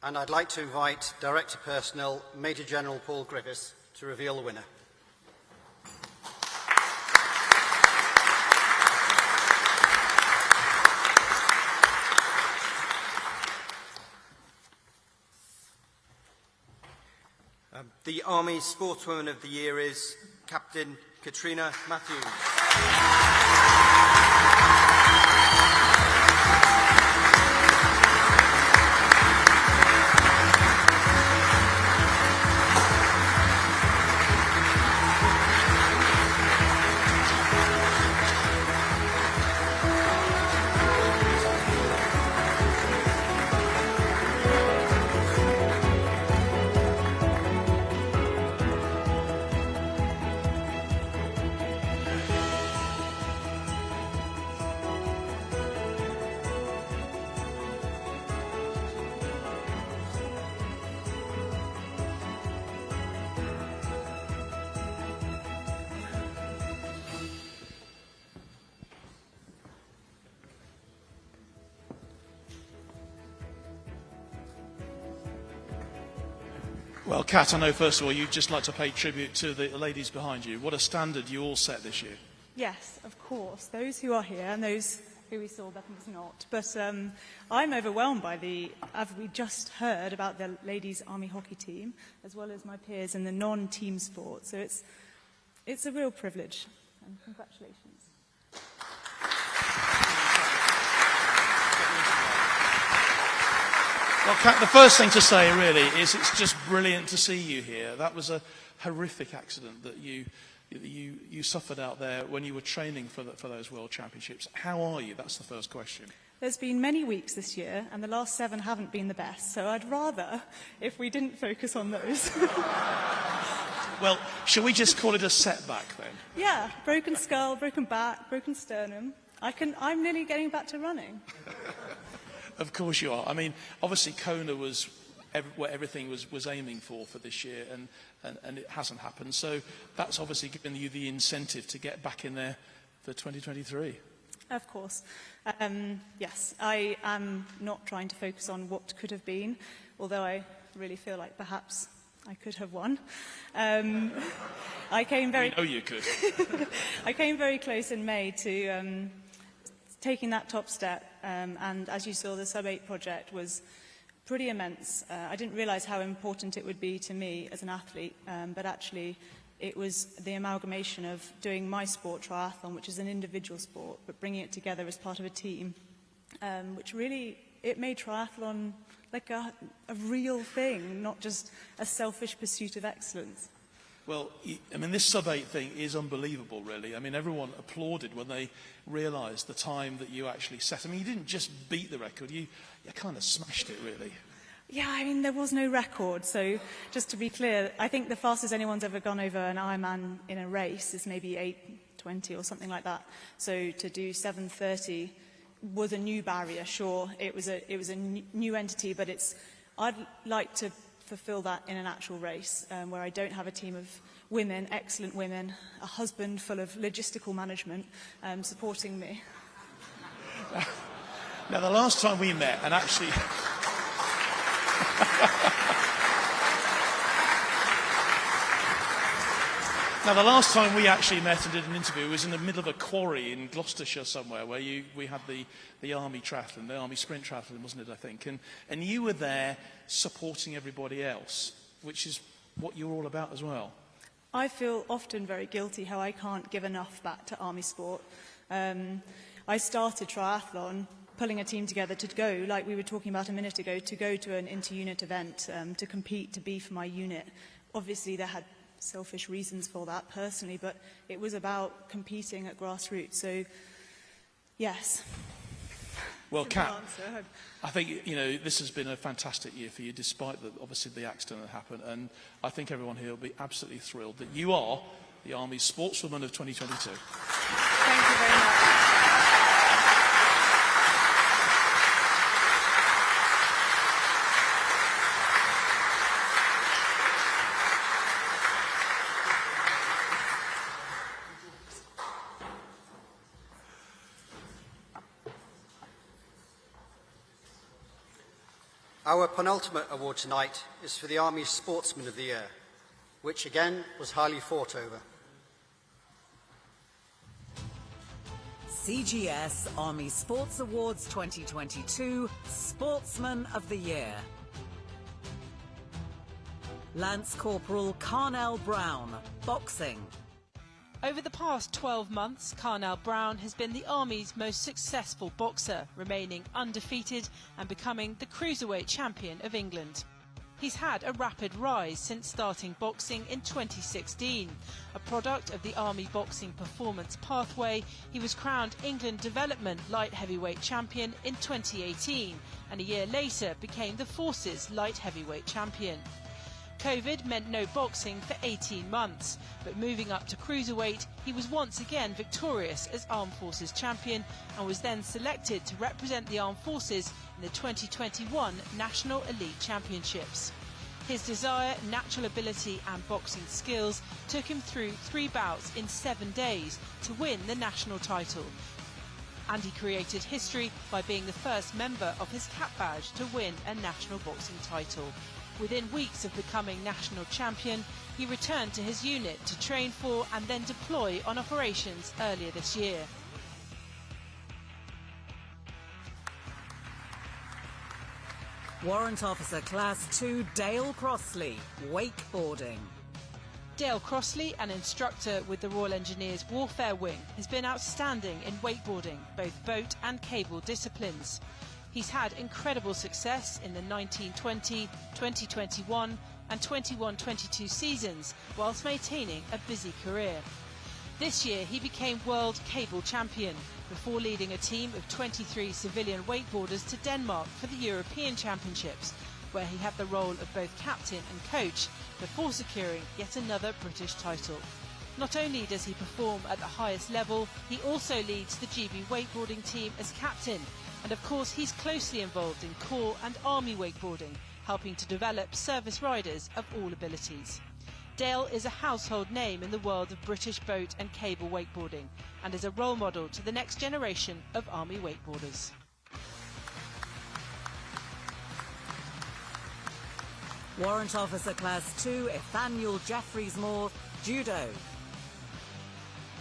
And I'd like to invite Director Personnel, Major General Paul Griffiths, to reveal the winner. The Army Sportswoman of the Year is Captain Katrina Matthews. Well, Kat, I know first of all you'd just like to pay tribute to the ladies behind you. What a standard you all set this year. Yes, of course. Those who are here and those who we saw, Beckham was not. But I'm overwhelmed by as we just heard about the ladies' Army hockey team, as well as my peers in the non-team sport. So it's a real privilege. And congratulations. Well, Kat, the first thing to say really is it's just brilliant to see you here. That was a horrific accident that you suffered out there when you were training for those World Championships. How are you? That's the first question. There's been many weeks this year, and the last 7 haven't been the best. So I'd rather if we didn't focus on those. Well, shall we just call it a setback then? Yeah, broken skull, broken back, broken sternum. I'm nearly getting back to running. Of course you are. I mean, obviously Kona was what everything was aiming for this year, and it hasn't happened. So that's obviously given you the incentive to get back in there for 2023. Of course. Yes, I am not trying to focus on what could have been, although I really feel like perhaps I could have won. I came very. We know you could. I came very close in May to taking that top step, and as you saw, the Sub-8 project was pretty immense. I didn't realise how important it would be to me as an athlete, but actually it was the amalgamation of doing my sport, triathlon, which is an individual sport, but bringing it together as part of a team, which really, it made triathlon like a real thing, not just a selfish pursuit of excellence. Well, I mean, this Sub-8 thing is unbelievable, really. I mean, everyone applauded when they realised the time that you actually set. I mean, you didn't just beat the record, you kind of smashed it, really. Yeah, I mean, there was no record, so just to be clear, I think the fastest anyone's ever gone over an Ironman in a race is maybe 8:20 or something like that. So to do 7:30 was a new barrier, sure. It was a new entity, but I'd like to fulfill that in an actual race, where I don't have a team of women, excellent women, a husband full of logistical management supporting me. Now, the last time we met, and actually... Now, the last time we actually met and did an interview was in the middle of a quarry in Gloucestershire somewhere, where we had the Army triathlon, the Army sprint triathlon, wasn't it, I think? And you were there supporting everybody else, which is what you're all about as well. I feel often very guilty how I can't give enough back to Army sport. I started triathlon pulling a team together to go, like we were talking about a minute ago, to go to an inter-unit event, to compete, to be for my unit. Obviously, there had selfish reasons for that personally, but it was about competing at grassroots. So, yes. Well, Kat, I think, this has been a fantastic year for you, despite obviously the accident that happened, and I think everyone here will be absolutely thrilled that you are the Army's Sportswoman of 2022. Thank you very much. Our penultimate award tonight is for the Army's Sportsman of the Year, which again was highly fought over. CGS Army Sports Awards 2022 Sportsman of the Year. Lance Corporal Carnell Brown, boxing. Over the past 12 months, Carnell Brown has been the Army's most successful boxer, remaining undefeated and becoming the cruiserweight champion of England. He's had a rapid rise since starting boxing in 2016. A product of the Army Boxing Performance Pathway, he was crowned England Development Light Heavyweight Champion in 2018 and a year later became the Forces Light Heavyweight Champion. COVID meant no boxing for 18 months, but moving up to cruiserweight, he was once again victorious as Armed Forces champion and was then selected to represent the Armed Forces in the 2021 National Elite Championships. His desire, natural ability and boxing skills took him through 3 bouts in 7 days to win the national title. And he created history by being the first member of his cap badge to win a national boxing title. Within weeks of becoming national champion, he returned to his unit to train for and then deploy on operations earlier this year. Warrant Officer Class 2 Dale Crossley, wakeboarding. Dale Crossley, an instructor with the Royal Engineers Warfare Wing, has been outstanding in wakeboarding, both boat and cable disciplines. He's had incredible success in the 1920, 2021 and 21-22 seasons, whilst maintaining a busy career. This year he became World Cable Champion, before leading a team of 23 civilian wakeboarders to Denmark for the European Championships, where he had the role of both captain and coach, before securing yet another British title. Not only does he perform at the highest level, he also leads the GB wakeboarding team as captain, and of course he's closely involved in Corps and Army wakeboarding, helping to develop service riders of all abilities. Dale is a household name in the world of British boat and cable wakeboarding, and is a role model to the next generation of Army wakeboarders. Warrant Officer Class 2, Nathaniel Jeffreys-Moore, Judo.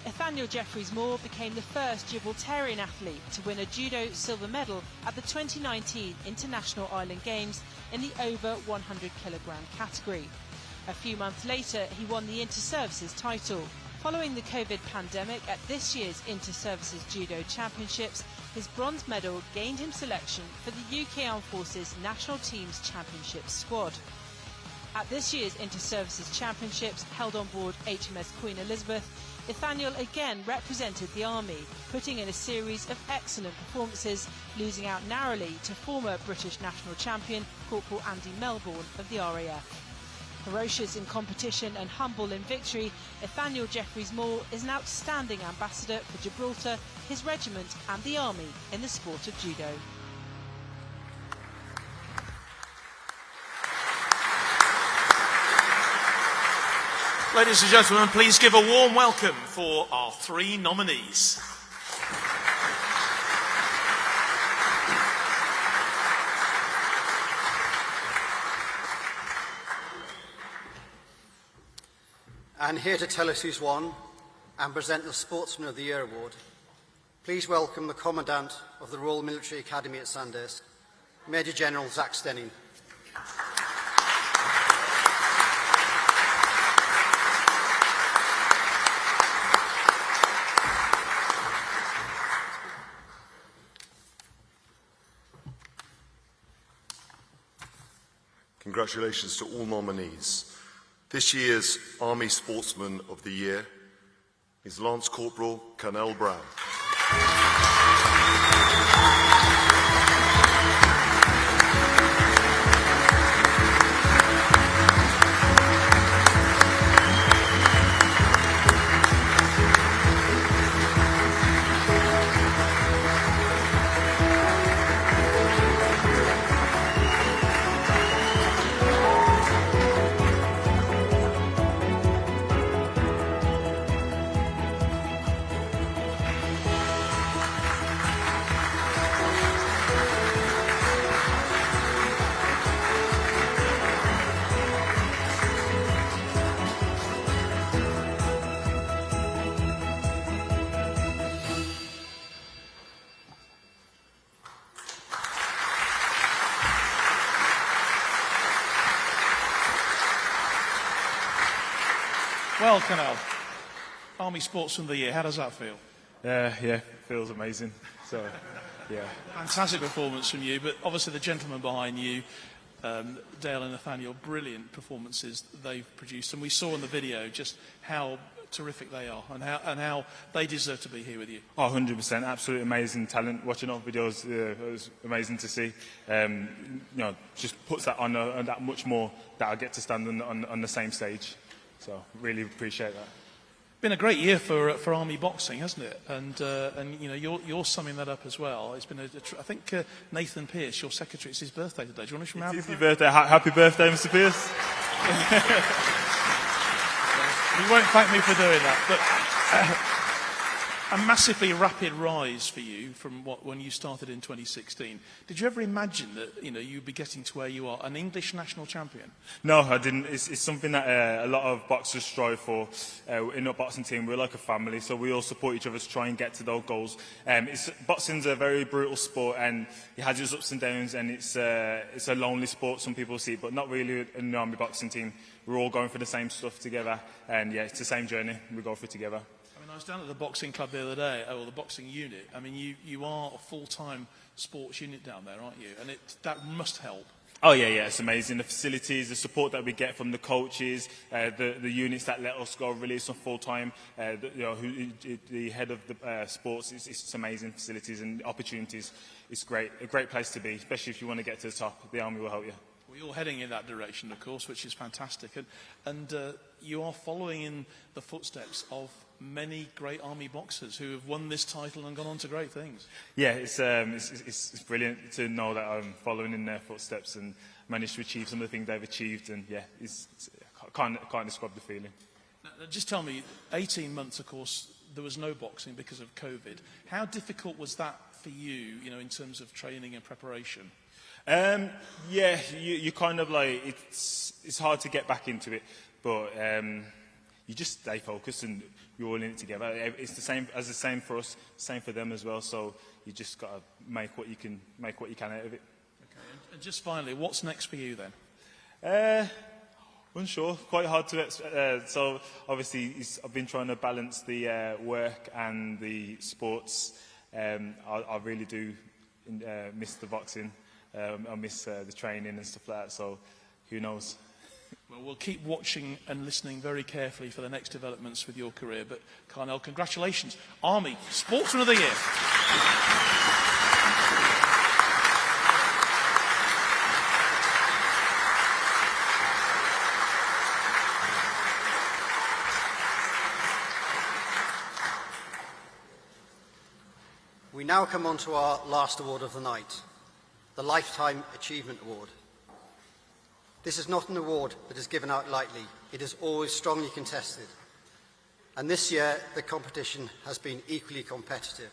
Nathaniel Jeffreys-Moore became the first Gibraltarian athlete to win a judo silver medal at the 2019 International Island Games in the over 100 kilogram category. A few months later, he won the Inter-Services title. Following the COVID pandemic at this year's Inter-Services Judo Championships, his bronze medal gained him selection for the UK Armed Forces National Team's Championship squad. At this year's Inter-Services Championships, held on board HMS Queen Elizabeth, Nathaniel again represented the Army, putting in a series of excellent performances, losing out narrowly to former British national champion Corporal Andy Melbourne of the RAF. Ferocious in competition and humble in victory, Nathaniel Jeffreys-Moore is an outstanding ambassador for Gibraltar, his regiment and the Army in the sport of judo. Ladies and gentlemen, please give a warm welcome for our three nominees. And here to tell us who's won and present the Sportsman of the Year award, please welcome the Commandant of the Royal Military Academy at Sandhurst, Major General Zach Stenning. Congratulations to all nominees. This year's Army Sportsman of the Year is Lance Corporal Carnell Brown. Well, Carnell, Army Sportsman of the Year, how does that feel? Yeah, it feels amazing. So, yeah. Fantastic performance from you, but obviously the gentleman behind you, Dale and Nathaniel, brilliant performances they've produced, and we saw in the video just how terrific they are and how they deserve to be here with you. Oh, 100%, absolutely amazing talent. Watching all videos, it was amazing to see. Just puts that on that much more that I get to stand on the same stage. So really appreciate that. Been a great year for Army boxing, hasn't it? And you know you're summing that up as well. It's been I think Nathan Pearce, your secretary, it's his birthday today. Do you want to wish him happy birthday? It's your birthday. Happy birthday, Mr. Pearce. You won't thank me for doing that, but a massively rapid rise for you from when you started in 2016. Did you ever imagine that you'd be getting to where you are, an English national champion? No, I didn't. It's something that a lot of boxers strive for. In our boxing team, we're like a family, so we all support each other to try and get to those goals. Boxing's a very brutal sport, and it has its ups and downs, and it's a lonely sport. Some people see it, but not really in the Army boxing team. We're all going for the same stuff together, and yeah, it's the same journey we go through together. I was down at the boxing club the other day, or the boxing unit. I mean, you are a full-time sports unit down there, aren't you? And that must help. Oh yeah, it's amazing. The facilities, the support that we get from the coaches, the units that let us go release on full-time. The head of the sports, it's amazing facilities and opportunities. It's great, a great place to be, especially if you want to get to the top. The Army will help you. Well, you're heading in that direction, of course, which is fantastic. And you are following in the footsteps of many great Army boxers who have won this title and gone on to great things. Yeah, it's brilliant to know that I'm following in their footsteps and managed to achieve some of the things they've achieved. And yeah, can't describe the feeling. Now, just tell me, 18 months, of course, there was no boxing because of COVID. How difficult was that for you, in terms of training and preparation? Yeah, you kind of like, it's hard to get back into it, but you just stay focused and you're all in it together. It's the same for us, same for them as well. So you just got to make what you can out of it. Okay. And just finally, what's next for you then? Unsure, quite hard to. So obviously, I've been trying to balance the work and the sports. I really do miss the boxing. I miss the training and stuff like that. So who knows? Well, we'll keep watching and listening very carefully for the next developments with your career. But, Carnell, congratulations. Army Sportsman of the Year. We now come on to our last award of the night, the Lifetime Achievement Award. This is not an award that is given out lightly. It is always strongly contested. And this year, the competition has been equally competitive.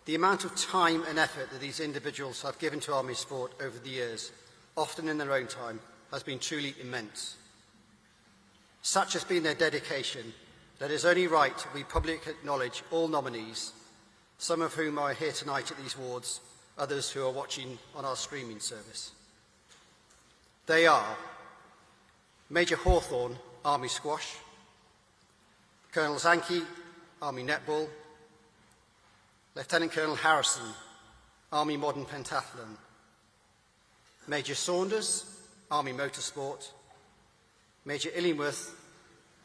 The amount of time and effort that these individuals have given to Army sport over the years, often in their own time, has been truly immense. Such has been their dedication that it is only right we publicly acknowledge all nominees, some of whom are here tonight at these awards, others who are watching on our streaming service. They are Major Hawthorne, Army Squash; Colonel Zanke, Army Netball; Lieutenant Colonel Harrison, Army Modern Pentathlon; Major Saunders, Army Motorsport; Major Illingworth,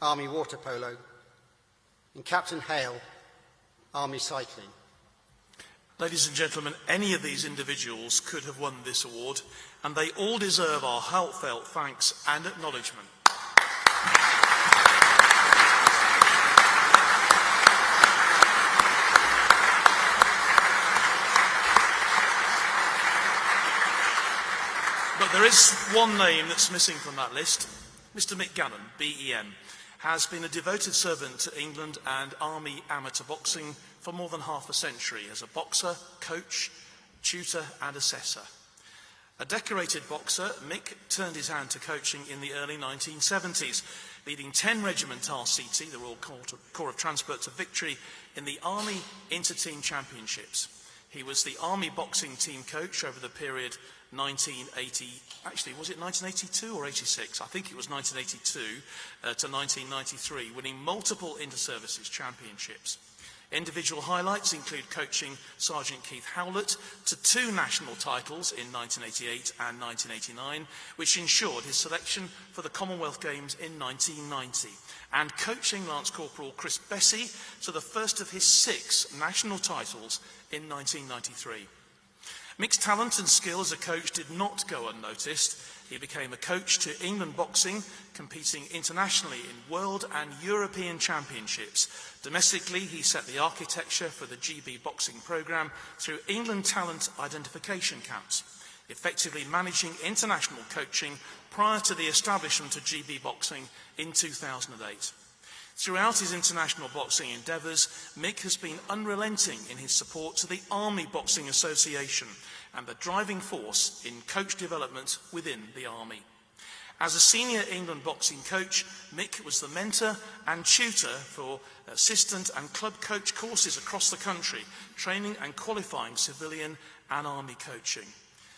Army Water Polo; and Captain Hale, Army Cycling. Ladies and gentlemen, any of these individuals could have won this award, and they all deserve our heartfelt thanks and acknowledgement. But there is one name that's missing from that list. Mr. Mick Gannon, BEM, has been a devoted servant to England and Army amateur boxing for more than half a century as a boxer, coach, tutor and assessor. A decorated boxer, Mick turned his hand to coaching in the early 1970s, leading 10 Regiment RCT, the Royal Corps of Transport, to victory in the Army Inter-Team Championships. He was the Army boxing team coach over the period 1980, actually, was it 1982 or 86? I think it was 1982 to 1993, winning multiple inter-services championships. Individual highlights include coaching Sergeant Keith Howlett to 2 national titles in 1988 and 1989, which ensured his selection for the Commonwealth Games in 1990, and coaching Lance Corporal Chris Bessey to the first of his 6 national titles in 1993. Mick's talent and skill as a coach did not go unnoticed. He became a coach to England boxing, competing internationally in world and European championships. Domestically, he set the architecture for the GB boxing programme through England talent identification camps, effectively managing international coaching prior to the establishment of GB boxing in 2008. Throughout his international boxing endeavours, Mick has been unrelenting in his support to the Army Boxing Association and the driving force in coach development within the Army. As a senior England boxing coach, Mick was the mentor and tutor for assistant and club coach courses across the country, training and qualifying civilian and Army coaching.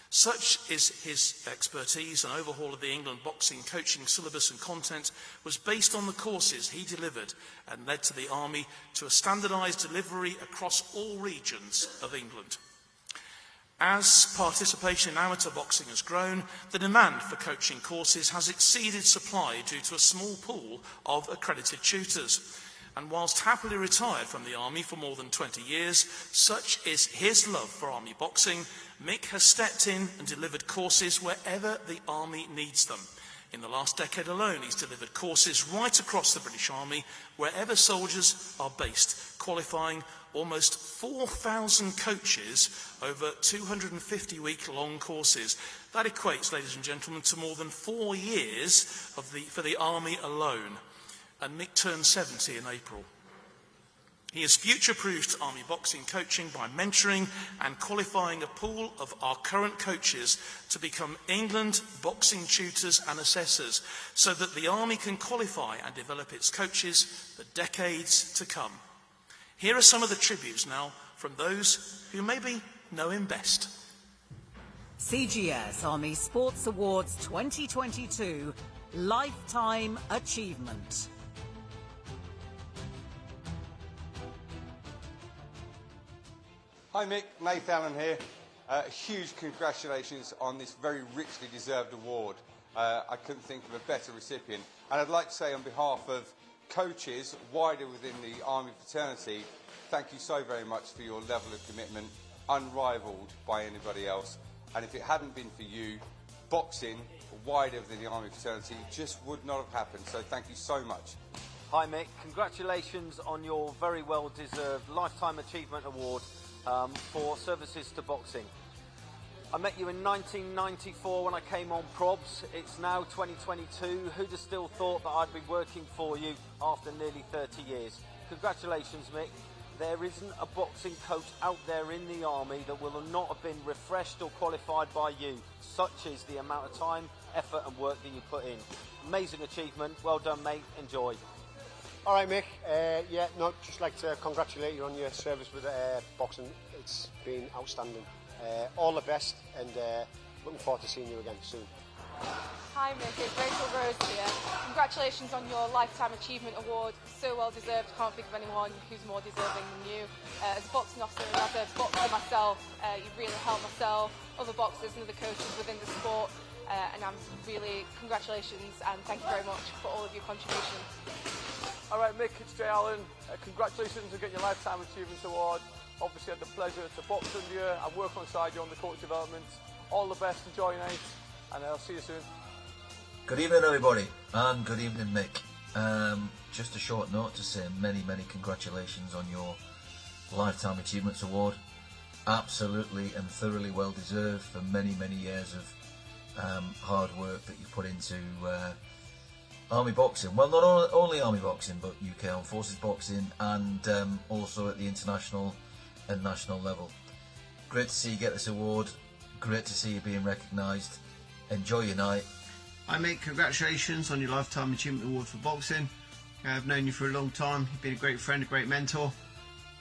Such is his expertise. An overhaul of the England boxing coaching syllabus and content was based on the courses he delivered and led to the Army to a standardised delivery across all regions of England. As participation in amateur boxing has grown, the demand for coaching courses has exceeded supply due to a small pool of accredited tutors. And whilst happily retired from the Army for more than 20 years, such is his love for Army boxing, Mick has stepped in and delivered courses wherever the Army needs them. In the last decade alone, he's delivered courses right across the British Army, wherever soldiers are based, qualifying almost 4,000 coaches over 250-week-long courses. That equates, ladies and gentlemen, to more than 4 years for the Army alone. And Mick turned 70 in April. He has future-proofed Army boxing coaching by mentoring and qualifying a pool of our current coaches to become England boxing tutors and assessors, so that the Army can qualify and develop its coaches for decades to come. Here are some of the tributes now from those who maybe know him best. CGS Army Sports Awards 2022 Lifetime Achievement. Hi Mick, Nathan Allen here. Huge congratulations on this very richly deserved award. I couldn't think of a better recipient. And I'd like to say on behalf of coaches wider within the Army fraternity, thank you so very much for your level of commitment, unrivalled by anybody else. And if it hadn't been for you, boxing wider within the Army fraternity just would not have happened. So thank you so much. Hi Mick, congratulations on your very well deserved Lifetime Achievement Award for services to boxing. I met you in 1994 when I came on probs. It's now 2022. Who'd have still thought that I'd be working for you after nearly 30 years? Congratulations Mick. There isn't a boxing coach out there in the Army that will not have been refreshed or qualified by you. Such is the amount of time, effort and work that you put in. Amazing achievement. Well done mate. Enjoy. All right, Mick. Just like to congratulate you on your service with boxing. It's been outstanding. All the best, and looking forward to seeing you again soon. Hi, Mick. It's Rachel Rose here. Congratulations on your Lifetime Achievement Award. So well deserved. Can't think of anyone who's more deserving than you. As a boxing officer and as a boxer myself, you've really helped myself, other boxers and other coaches within the sport. And I'm really congratulations and thank you very much for all of your contribution. All right, Mick, it's Jay Allen. Congratulations on getting your Lifetime Achievement Award. Obviously, I had the pleasure to box under you and work alongside you on the coach development. All the best, enjoy your night, and I'll see you soon. Good evening, everybody, and good evening, Mick. Just a short note to say many, many congratulations on your Lifetime Achievements Award. Absolutely and thoroughly well deserved for many, many years of hard work that you put into Army boxing. Well, not only Army boxing, but UK Armed Forces boxing, and also at the international and national level. Great to see you get this award. Great to see you being recognised. Enjoy your night. Hi mate, congratulations on your Lifetime Achievement Award for boxing. I've known you for a long time. You've been a great friend, a great mentor.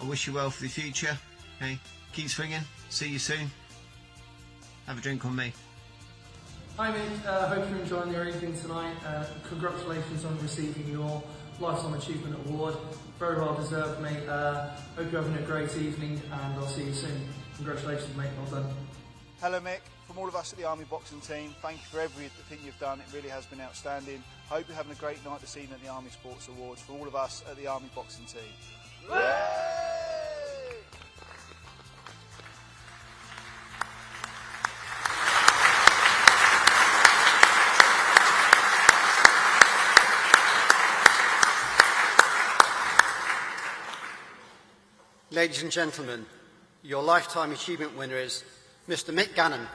I wish you well for the future. Okay, keep swinging. See you soon. Have a drink on me. Hi mate, hope you're enjoying your evening tonight. Congratulations on receiving your Lifetime Achievement Award. Very well deserved mate. Hope you're having a great evening and I'll see you soon. Congratulations mate, well done. Hello Mick, from all of us at the Army boxing team, thank you for everything you've done. It really has been outstanding. I hope you're having a great night this evening at the Army Sports Awards from all of us at the Army boxing team. Ladies and gentlemen, your Lifetime Achievement winner is Mr. Mick Gannon.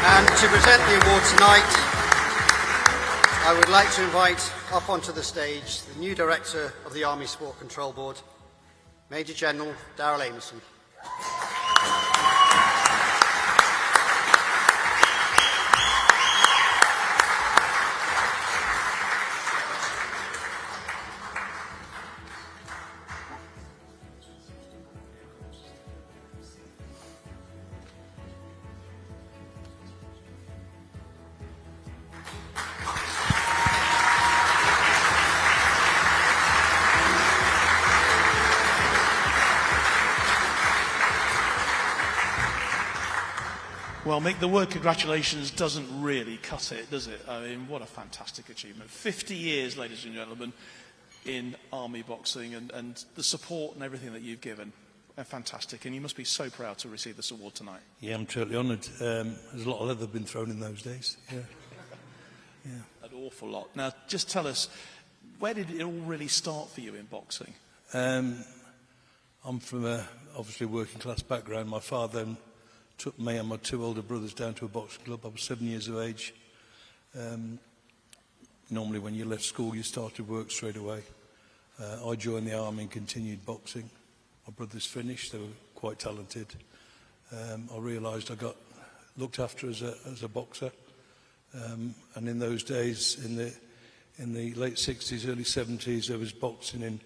And to present the award tonight, I would like to invite up onto the stage the new Director of the Army Sport Control Board, Major General Darrell Amerson. Well, Mick, the word congratulations doesn't really cut it, does it? I mean, what a fantastic achievement. 50 years, ladies and gentlemen, in Army boxing and the support and everything that you've given. Fantastic. And you must be so proud to receive this award tonight. Yeah, I'm totally honoured. There's a lot of leather been thrown in those days. Yeah. An awful lot. Now, just tell us, where did it all really start for you in boxing? I'm from a obviously working class background. My father then took me and my two older brothers down to a boxing club. I was 7 years of age. Normally when you left school you started work straight away. I joined the army and continued boxing. My brothers finished, they were quite talented. I realised I got looked after as a boxer. And in those days, in the late 60s, early 70s, there was boxing in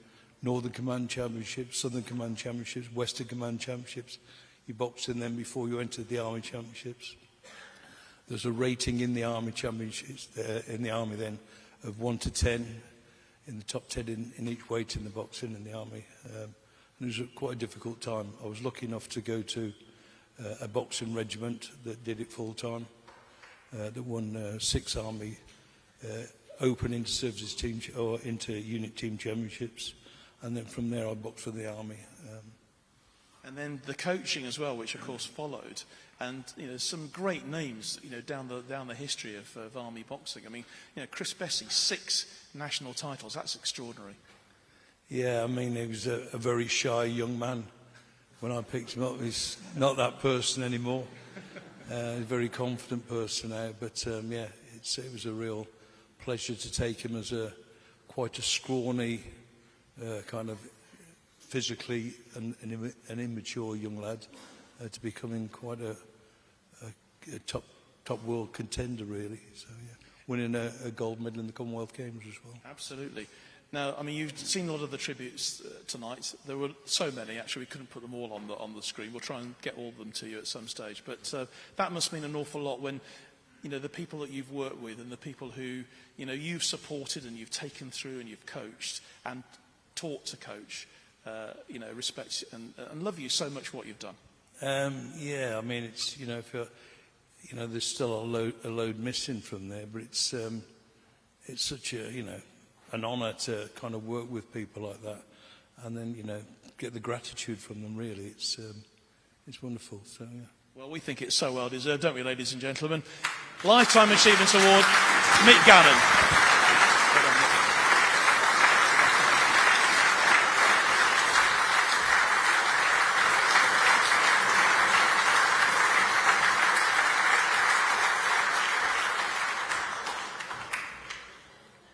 Northern Command Championships, Southern Command Championships, Western Command Championships. You boxed in them before you entered the Army Championships. There's a rating in the Army Championships, in the Army then, of 1 to 10, in the top 10 in each weight in the boxing in the Army. And it was quite a difficult time. I was lucky enough to go to a boxing regiment that did it full time, that won 6 Army Open Inter-Services Team or Inter-Unit Team Championships. And then from there I boxed for the Army. And then the coaching as well, which of course followed, and some great names down the history of Army boxing. I mean, Chris Bessie, 6 national titles. That's extraordinary. Yeah, I mean, he was a very shy young man when I picked him up. He's not that person anymore. A very confident person now. But yeah, it was a real pleasure to take him as quite a scrawny, kind of physically an immature young lad to becoming quite a top world contender, really. So yeah, winning a gold medal in the Commonwealth Games as well. Absolutely. Now, I mean, you've seen a lot of the tributes tonight. There were so many, actually, we couldn't put them all on the screen. We'll try and get all of them to you at some stage. But that must mean an awful lot when, the people that you've worked with and the people who, you've supported and you've taken through and you've coached and taught to coach, respect and love you so much for what you've done. Yeah, I mean, it's, there's still a load missing from there, but it's such a, an honour to kind of work with people like that, and then get the gratitude from them. Really, it's wonderful. So yeah. Well, we think it's so well deserved, don't we, ladies and gentlemen? Lifetime Achievement Award, Mick Gannon.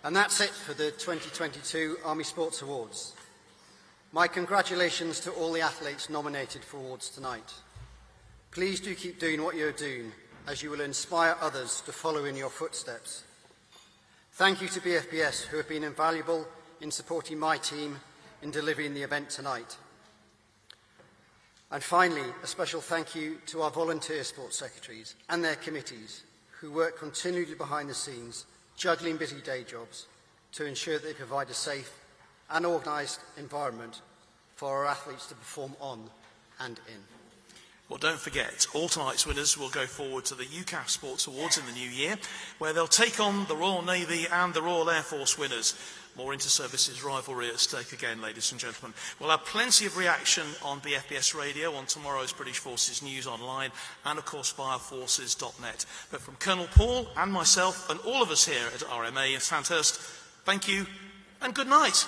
And that's it for the 2022 Army Sports Awards. My congratulations to all the athletes nominated for awards tonight. Please do keep doing what you're doing, as you will inspire others to follow in your footsteps. Thank you to BFBS, who have been invaluable in supporting my team in delivering the event tonight. And finally, a special thank you to our volunteer sports secretaries and their committees, who work continually behind the scenes, juggling busy day jobs to ensure that they provide a safe and organised environment for our athletes to perform on and in. Well, don't forget, all tonight's winners will go forward to the UCAF Sports Awards in the new year, where they'll take on the Royal Navy and the Royal Air Force winners. More inter-services rivalry at stake again, ladies and gentlemen. We'll have plenty of reaction on BFBS Radio, on tomorrow's British Forces News Online, and of course via forces.net. But from Colonel Paul and myself and all of us here at RMA in Sandhurst, thank you and good night.